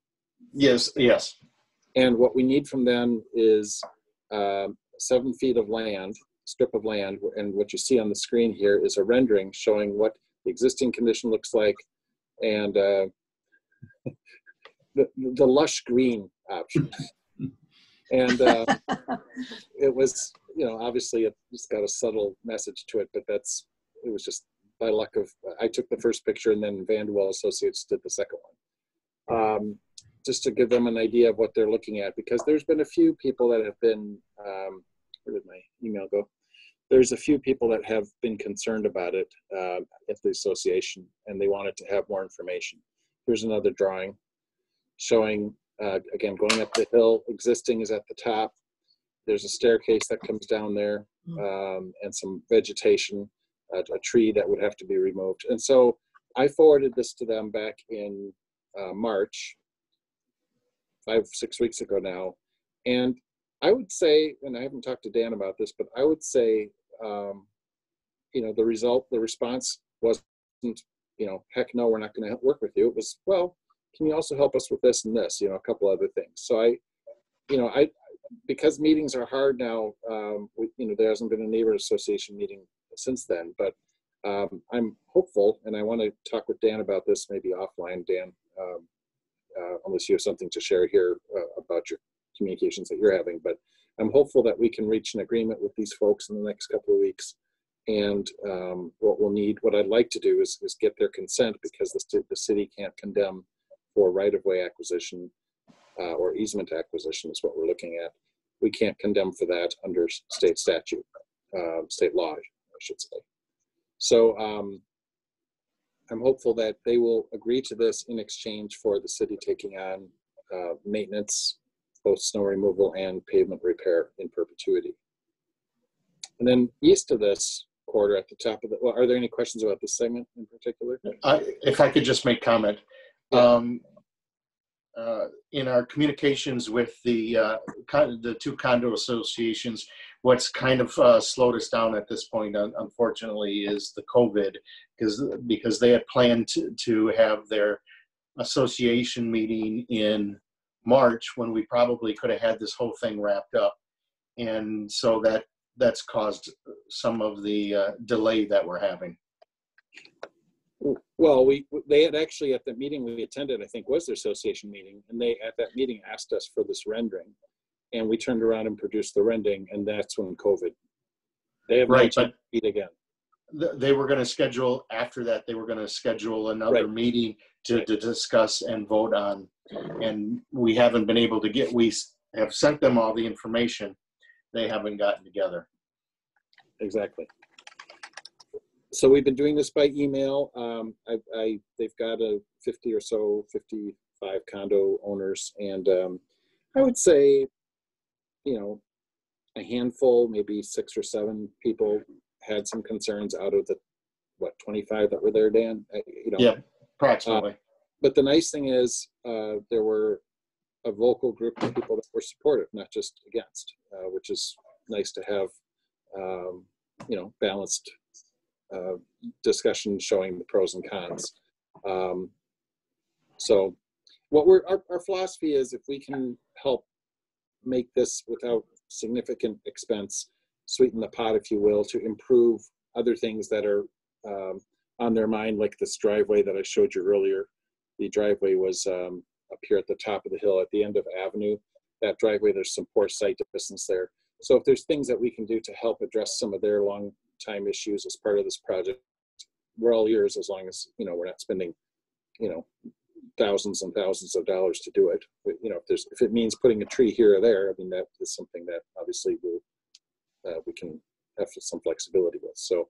Yes, yes. And what we need from them is 7 feet of land, strip of land, and what you see on the screen here is a rendering showing what the existing condition looks like, and the lush green option. And it was, obviously it's got a subtle message to it, but it was just by luck of, I took the first picture and then Vanderwell Associates did the second one. Just to give them an idea of what they're looking at, because there's been a few people that have been, where did my email go? There's a few people that have been concerned about it at the association, and they wanted to have more information. Here's another drawing showing, again, going up the hill. Existing is at the top. There's a staircase that comes down there, and some vegetation, a tree that would have to be removed. And so I forwarded this to them back in March, 5-6 weeks ago now. And I would say, and I haven't talked to Dan about this, but I would say, the response wasn't, heck no, we're not going to work with you. It was, well, can you also help us with this and this, a couple other things. So because meetings are hard now, there hasn't been a neighborhood association meeting since then, but I'm hopeful, and I want to talk with Dan about this maybe offline, Dan, unless you have something to share here about your communications that you're having, but I'm hopeful that we can reach an agreement with these folks in the next couple of weeks. And what I'd like to do is get their consent, because the city can't condemn for right-of-way acquisition or easement acquisition is what we're looking at. We can't condemn for that under state statute, state law, I should say. So I'm hopeful that they will agree to this in exchange for the city taking on maintenance, both snow removal and pavement repair in perpetuity. And then east of this corridor at the top of are there any questions about this segment in particular? If I could just make comment. Yeah. In our communications with the 2 condo associations, what's kind of slowed us down at this point, unfortunately, is the COVID, because they had planned to have their association meeting in March, when we probably could have had this whole thing wrapped up. And so that's caused some of the delay that we're having. Well, they had actually, at the meeting we attended, I think was their association meeting, and they at that meeting asked us for this rendering, and we turned around and produced the rendering, and that's when COVID. They have right, but meet again. They were going to schedule after that. They were going to schedule another meeting to discuss and vote on, and we haven't been able to get. We have sent them all the information. They haven't gotten together. Exactly. So we've been doing this by email. They've got 55 condo owners, and I would say, a handful, maybe 6 or 7 people had some concerns out of the 25 that were there, Dan. Yeah, approximately. But the nice thing is, there were a vocal group of people that were supportive, not just against, which is nice to have, balanced discussion showing the pros and cons. So what our philosophy is, if we can help make this without significant expense, sweeten the pot, if you will, to improve other things that are on their mind, like this driveway that I showed you earlier. The driveway was up here at the top of the hill at the end of Avenue. That driveway, there's some poor sight distance there. So if there's things that we can do to help address some of their long time issues as part of this project, we're all ears, as long as, we're not spending, thousands and thousands of dollars to do it. But, if it means putting a tree here or there, I mean, that is something that obviously we can have some flexibility with. So,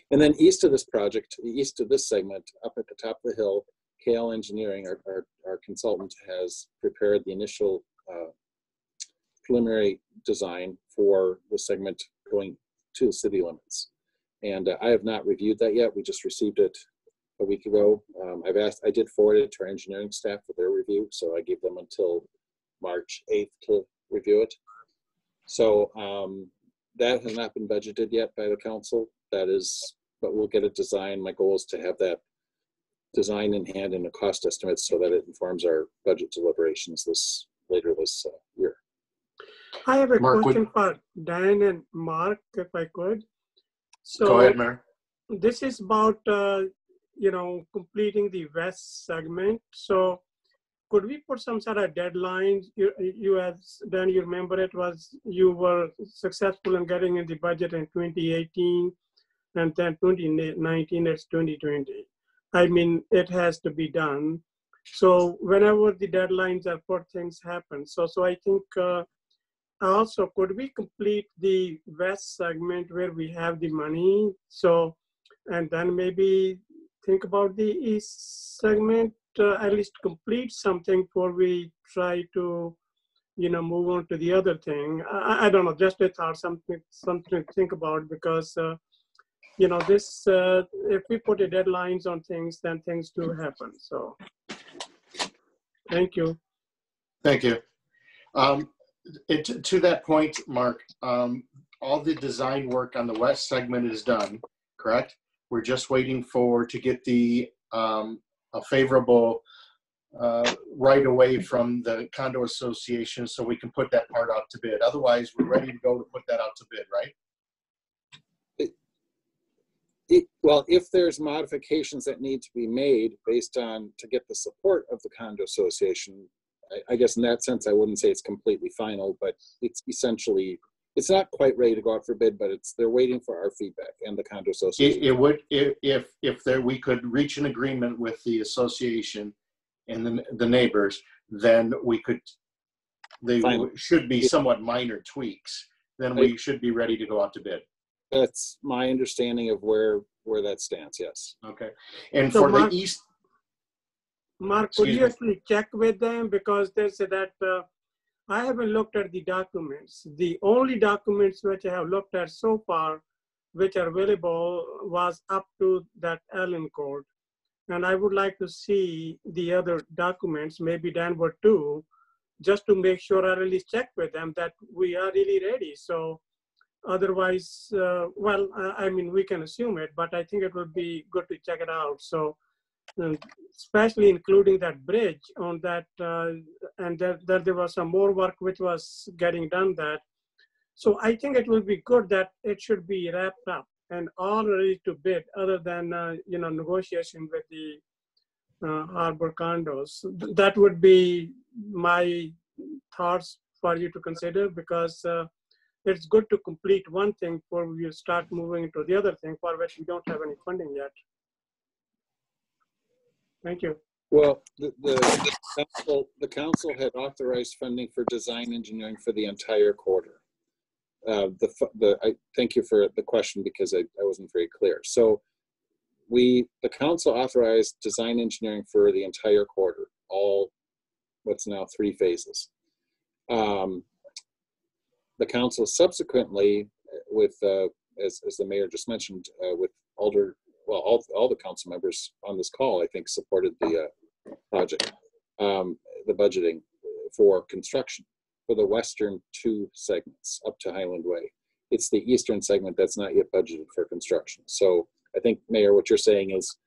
and then east of this project, east of this segment, up at the top of the hill, KL Engineering, our consultant, has prepared the initial preliminary design for the segment going to the city limits. And I have not reviewed that yet. We just received it a week ago. I did forward it to our engineering staff for their review, so I gave them until March 8th to review it. So that has not been budgeted yet by the council. But we'll get a design. My goal is to have that design in hand and a cost estimate so that it informs our budget deliberations later this year. I have a Mark, question for Dan and Mark, if I could. So go ahead, Mayor. This is about, completing the west segment. So could we put some sort of deadlines? You as Dan, you remember you were successful in getting in the budget in 2018, and then 2019, it's 2020. I mean, it has to be done. So whenever the deadlines are put, things happen. So I think also, could we complete the west segment where we have the money? So, and then maybe think about the east segment, at least complete something before we try to, move on to the other thing. I don't know, just a thought, something to think about, because, this, if we put deadlines on things, then things do happen. So, thank you. Thank you. To that point, Mark, all the design work on the west segment is done, correct? We're just waiting to get the a favorable right away from the condo association so we can put that part out to bid. Otherwise, we're ready to go to put that out to bid, right? Well, if there's modifications that need to be made to get the support of the condo association, I guess in that sense, I wouldn't say it's completely final, but it's essentially, it's not quite ready to go out for bid, but they're waiting for our feedback and the condo association. It would, if we could reach an agreement with the association and the neighbors, then should be somewhat minor tweaks. Then we should be ready to go out to bid. That's my understanding of where that stands, yes. Okay. And so for Mark, the east, Mark, could you actually check with them? Because they said that I haven't looked at the documents. The only documents which I have looked at so far, which are available, was up to that Allen code. And I would like to see the other documents, maybe Dan would too, just to make sure I really check with them that we are really ready. So otherwise, I mean, we can assume it, but I think it would be good to check it out. So especially including that bridge on that, and that there was some more work which was getting done that. So I think it will be good that it should be wrapped up and all ready to bid, other than negotiation with the harbor condos. That would be my thoughts for you to consider, because it's good to complete one thing before you start moving into the other thing, for which we don't have any funding yet. Thank you. Well, the council had authorized funding for design engineering for the entire quarter. I thank you for the question, because I wasn't very clear. So the council authorized design engineering for the entire quarter, all what's now 3 phases. The council subsequently, with as the mayor just mentioned, with all the council members on this call, I think, supported the project. the budgeting for construction for the western 2 segments up to Highland Way. It's the eastern segment that's not yet budgeted for construction. So I think, Mayor, what you're saying is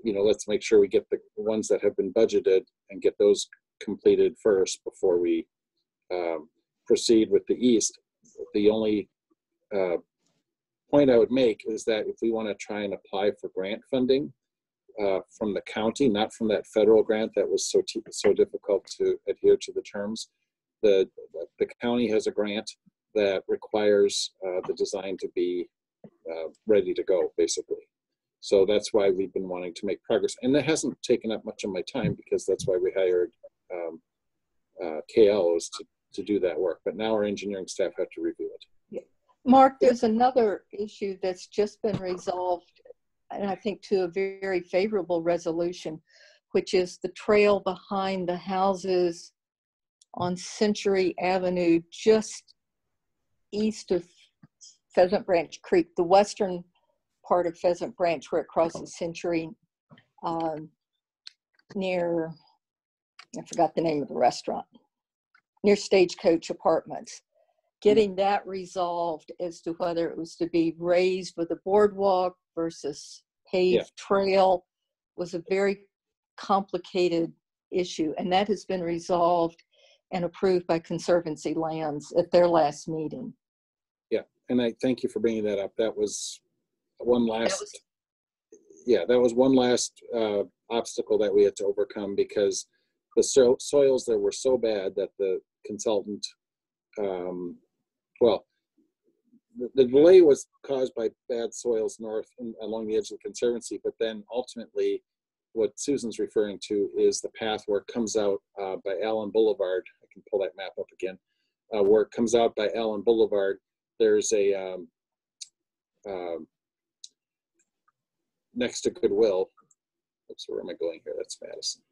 let's make sure we get the ones that have been budgeted and get those completed first before we proceed with the east. The only point I would make is that if we want to try and apply for grant funding from the county, not from that federal grant that was so difficult to adhere to the terms, the county has a grant that requires the design to be ready to go, basically. So that's why we've been wanting to make progress. And that hasn't taken up much of my time, because that's why we hired KLs to do that work. But now our engineering staff have to review it. Mark, there's another issue that's just been resolved, and I think to a very favorable resolution, which is the trail behind the houses on Century Avenue, just east of Pheasant Branch Creek, the western part of Pheasant Branch where it crosses Century, near, I forgot the name of the restaurant, near Stagecoach Apartments. Getting that resolved as to whether it was to be raised with a boardwalk versus paved trail was a very complicated issue, and that has been resolved and approved by Conservancy Lands at their last meeting. Yeah, and I thank you for bringing that up. That was one last obstacle that we had to overcome, because the soils there were so bad that the consultant, the delay was caused by bad soils north along the edge of the Conservancy, but then ultimately what Susan's referring to is the path where it comes out by Allen Boulevard. I can pull that map up again. Where it comes out by Allen Boulevard, there's a next to Goodwill. Oops, where am I going here? That's Madison.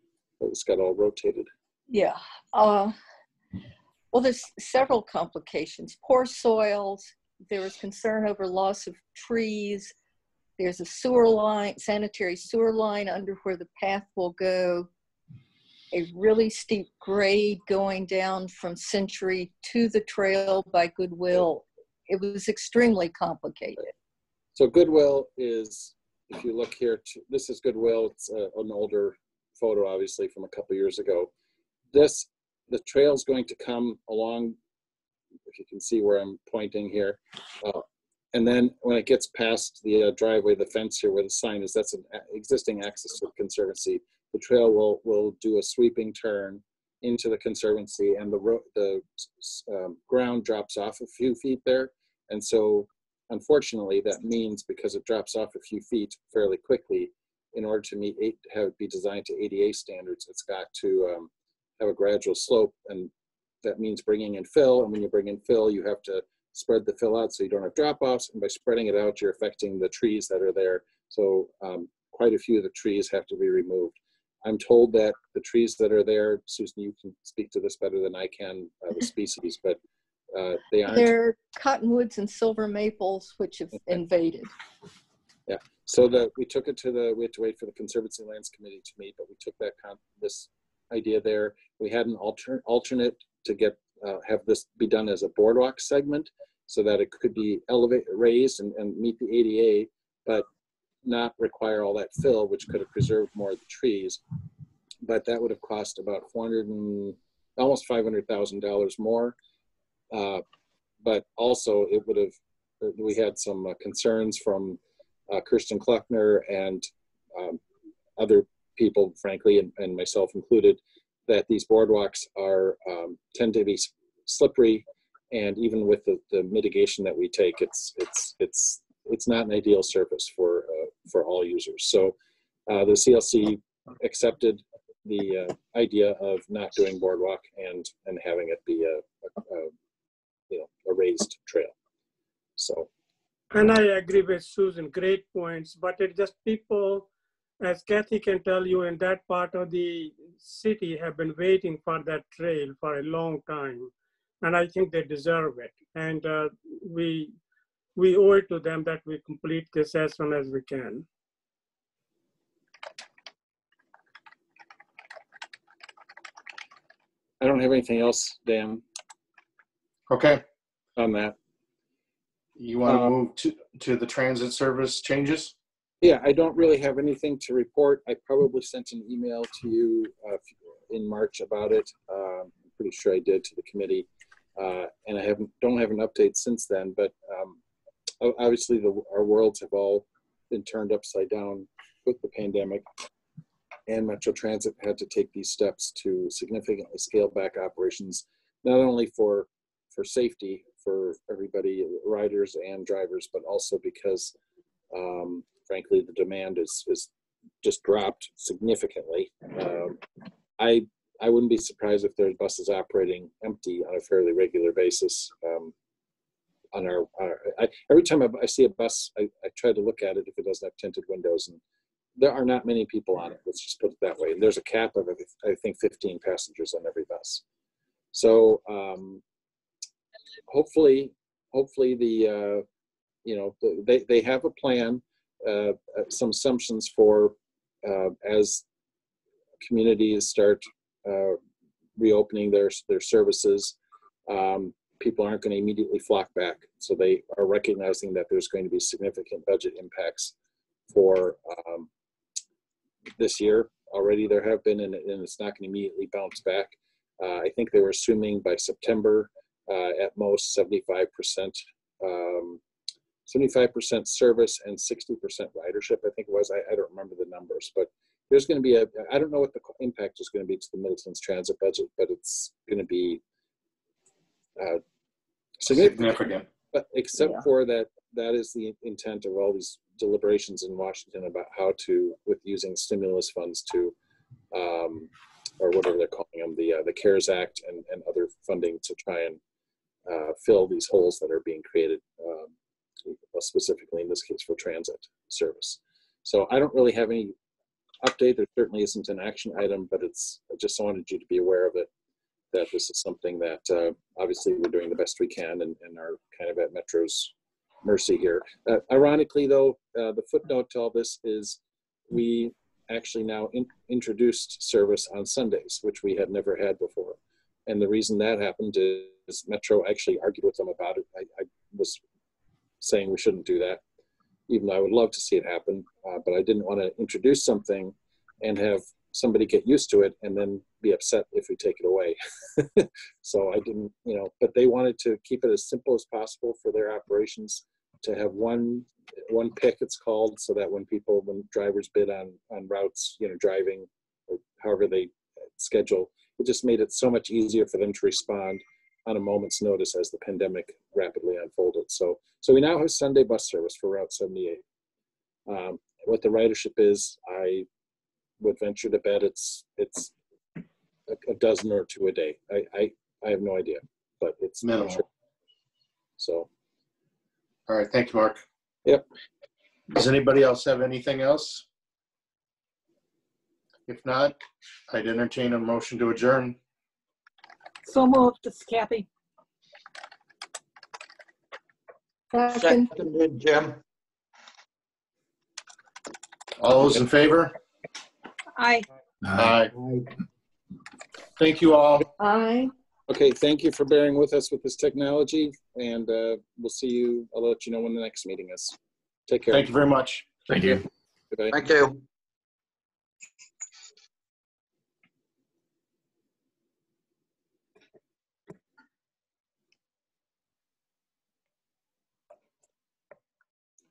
Oh, it's got all rotated. Yeah. Well, there's several complications. Poor soils. There was concern over loss of trees. There's a sewer line, sanitary sewer line under where the path will go. A really steep grade going down from Century to the trail by Goodwill. It was extremely complicated. So Goodwill is, if you look here, this is Goodwill. It's an older photo, obviously, from a couple years ago. The trail is going to come along, if you can see where I'm pointing here. And then when it gets past the driveway, the fence here where the sign is, that's an existing access to the Conservancy. The trail will do a sweeping turn into the Conservancy, and the ground drops off a few feet there. And so unfortunately, that means because it drops off a few feet fairly quickly, in order to be designed to ADA standards, it's got to have a gradual slope, and that means bringing in fill. And when you bring in fill, you have to spread the fill out so you don't have drop-offs. And by spreading it out, you're affecting the trees that are there. So quite a few of the trees have to be removed. I'm told that the trees that are there, Susan, you can speak to this better than I can, the species, but they aren't. They're cottonwoods and silver maples, which have invaded. Yeah, so we took it we had to wait for the Conservancy Lands Committee to meet, but we took this idea there. We had an alternate to have this be done as a boardwalk segment so that it could be raised and meet the ADA, but not require all that fill, which could have preserved more of the trees. But that would have cost about almost $500,000 more. But also we had some concerns from Kirsten Kluckner and other people, frankly, and myself included, that these boardwalks tend to be slippery, and even with the mitigation that we take, it's not an ideal surface for all users. So the CLC accepted the idea of not doing boardwalk and having it be a raised trail. So. And I agree with Susan, great points, but it's just people, as Kathy can tell you, in that part of the city have been waiting for that trail for a long time. And I think they deserve it. And we owe it to them that we complete this as soon as we can. I don't have anything else, Dan, Okay. on that. You want to move to the transit service changes? Yeah, I don't really have anything to report. I probably sent an email to you in March about it. I'm pretty sure I did, to the committee. And I don't have an update since then, but obviously our worlds have all been turned upside down with the pandemic, and Metro Transit had to take these steps to significantly scale back operations, not only for safety for everybody, riders and drivers, but also because frankly the demand is just dropped significantly. I wouldn't be surprised if there's buses operating empty on a fairly regular basis. Every time I see a bus, I try to look at it if it doesn't have tinted windows, and there are not many people on it. Let's just put it that way. And there's a cap of, I think, 15 passengers on every bus. So hopefully the they have a plan, some assumptions for as communities start reopening their services. People aren't going to immediately flock back. So they are recognizing that there's going to be significant budget impacts for this year. Already there have been, and it's not going to immediately bounce back. I think they were assuming by September, at most 75% service and 60% ridership, I think it was. I don't remember the numbers, but there's going to be I don't know what the impact is going to be to the Middleton's transit budget, but it's going to be significant. But except for that is the intent of all these deliberations in Washington about how to, with using stimulus funds to, or whatever they're calling them, the CARES Act and other funding to try and fill these holes that are being created, specifically in this case for transit service. So I don't really have any update. There certainly isn't an action item, but I just wanted you to be aware of it, that this is something that obviously we're doing the best we can and are kind of at Metro's mercy here. Ironically, though, the footnote to all this is we actually now introduced service on Sundays, which we had never had before. And the reason that happened is Metro actually argued with them about it. I was saying we shouldn't do that, even though I would love to see it happen, but I didn't want to introduce something and have somebody get used to it and then be upset if we take it away. So I didn't, but they wanted to keep it as simple as possible for their operations, to have one pick, it's called, so that when drivers bid on routes, driving or however they schedule, it just made it so much easier for them to respond on a moment's notice as the pandemic rapidly unfolded. So we now have Sunday bus service for Route 78. What the ridership is, I would venture to bet it's a dozen or two a day. I have no idea, but it's minimal. Sure. So. All right, thank you, Mark. Yep. Does anybody else have anything else? If not, I'd entertain a motion to adjourn. So moved. This is Kathy. Seconded, Jim. All those in favor? Aye. Aye. Thank you all. Aye. Okay, thank you for bearing with us with this technology, and we'll see you. I'll let you know when the next meeting is. Take care. Thank you very much. Thank you. Goodbye. Thank you.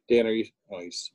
Dan, are you? Oh, he's.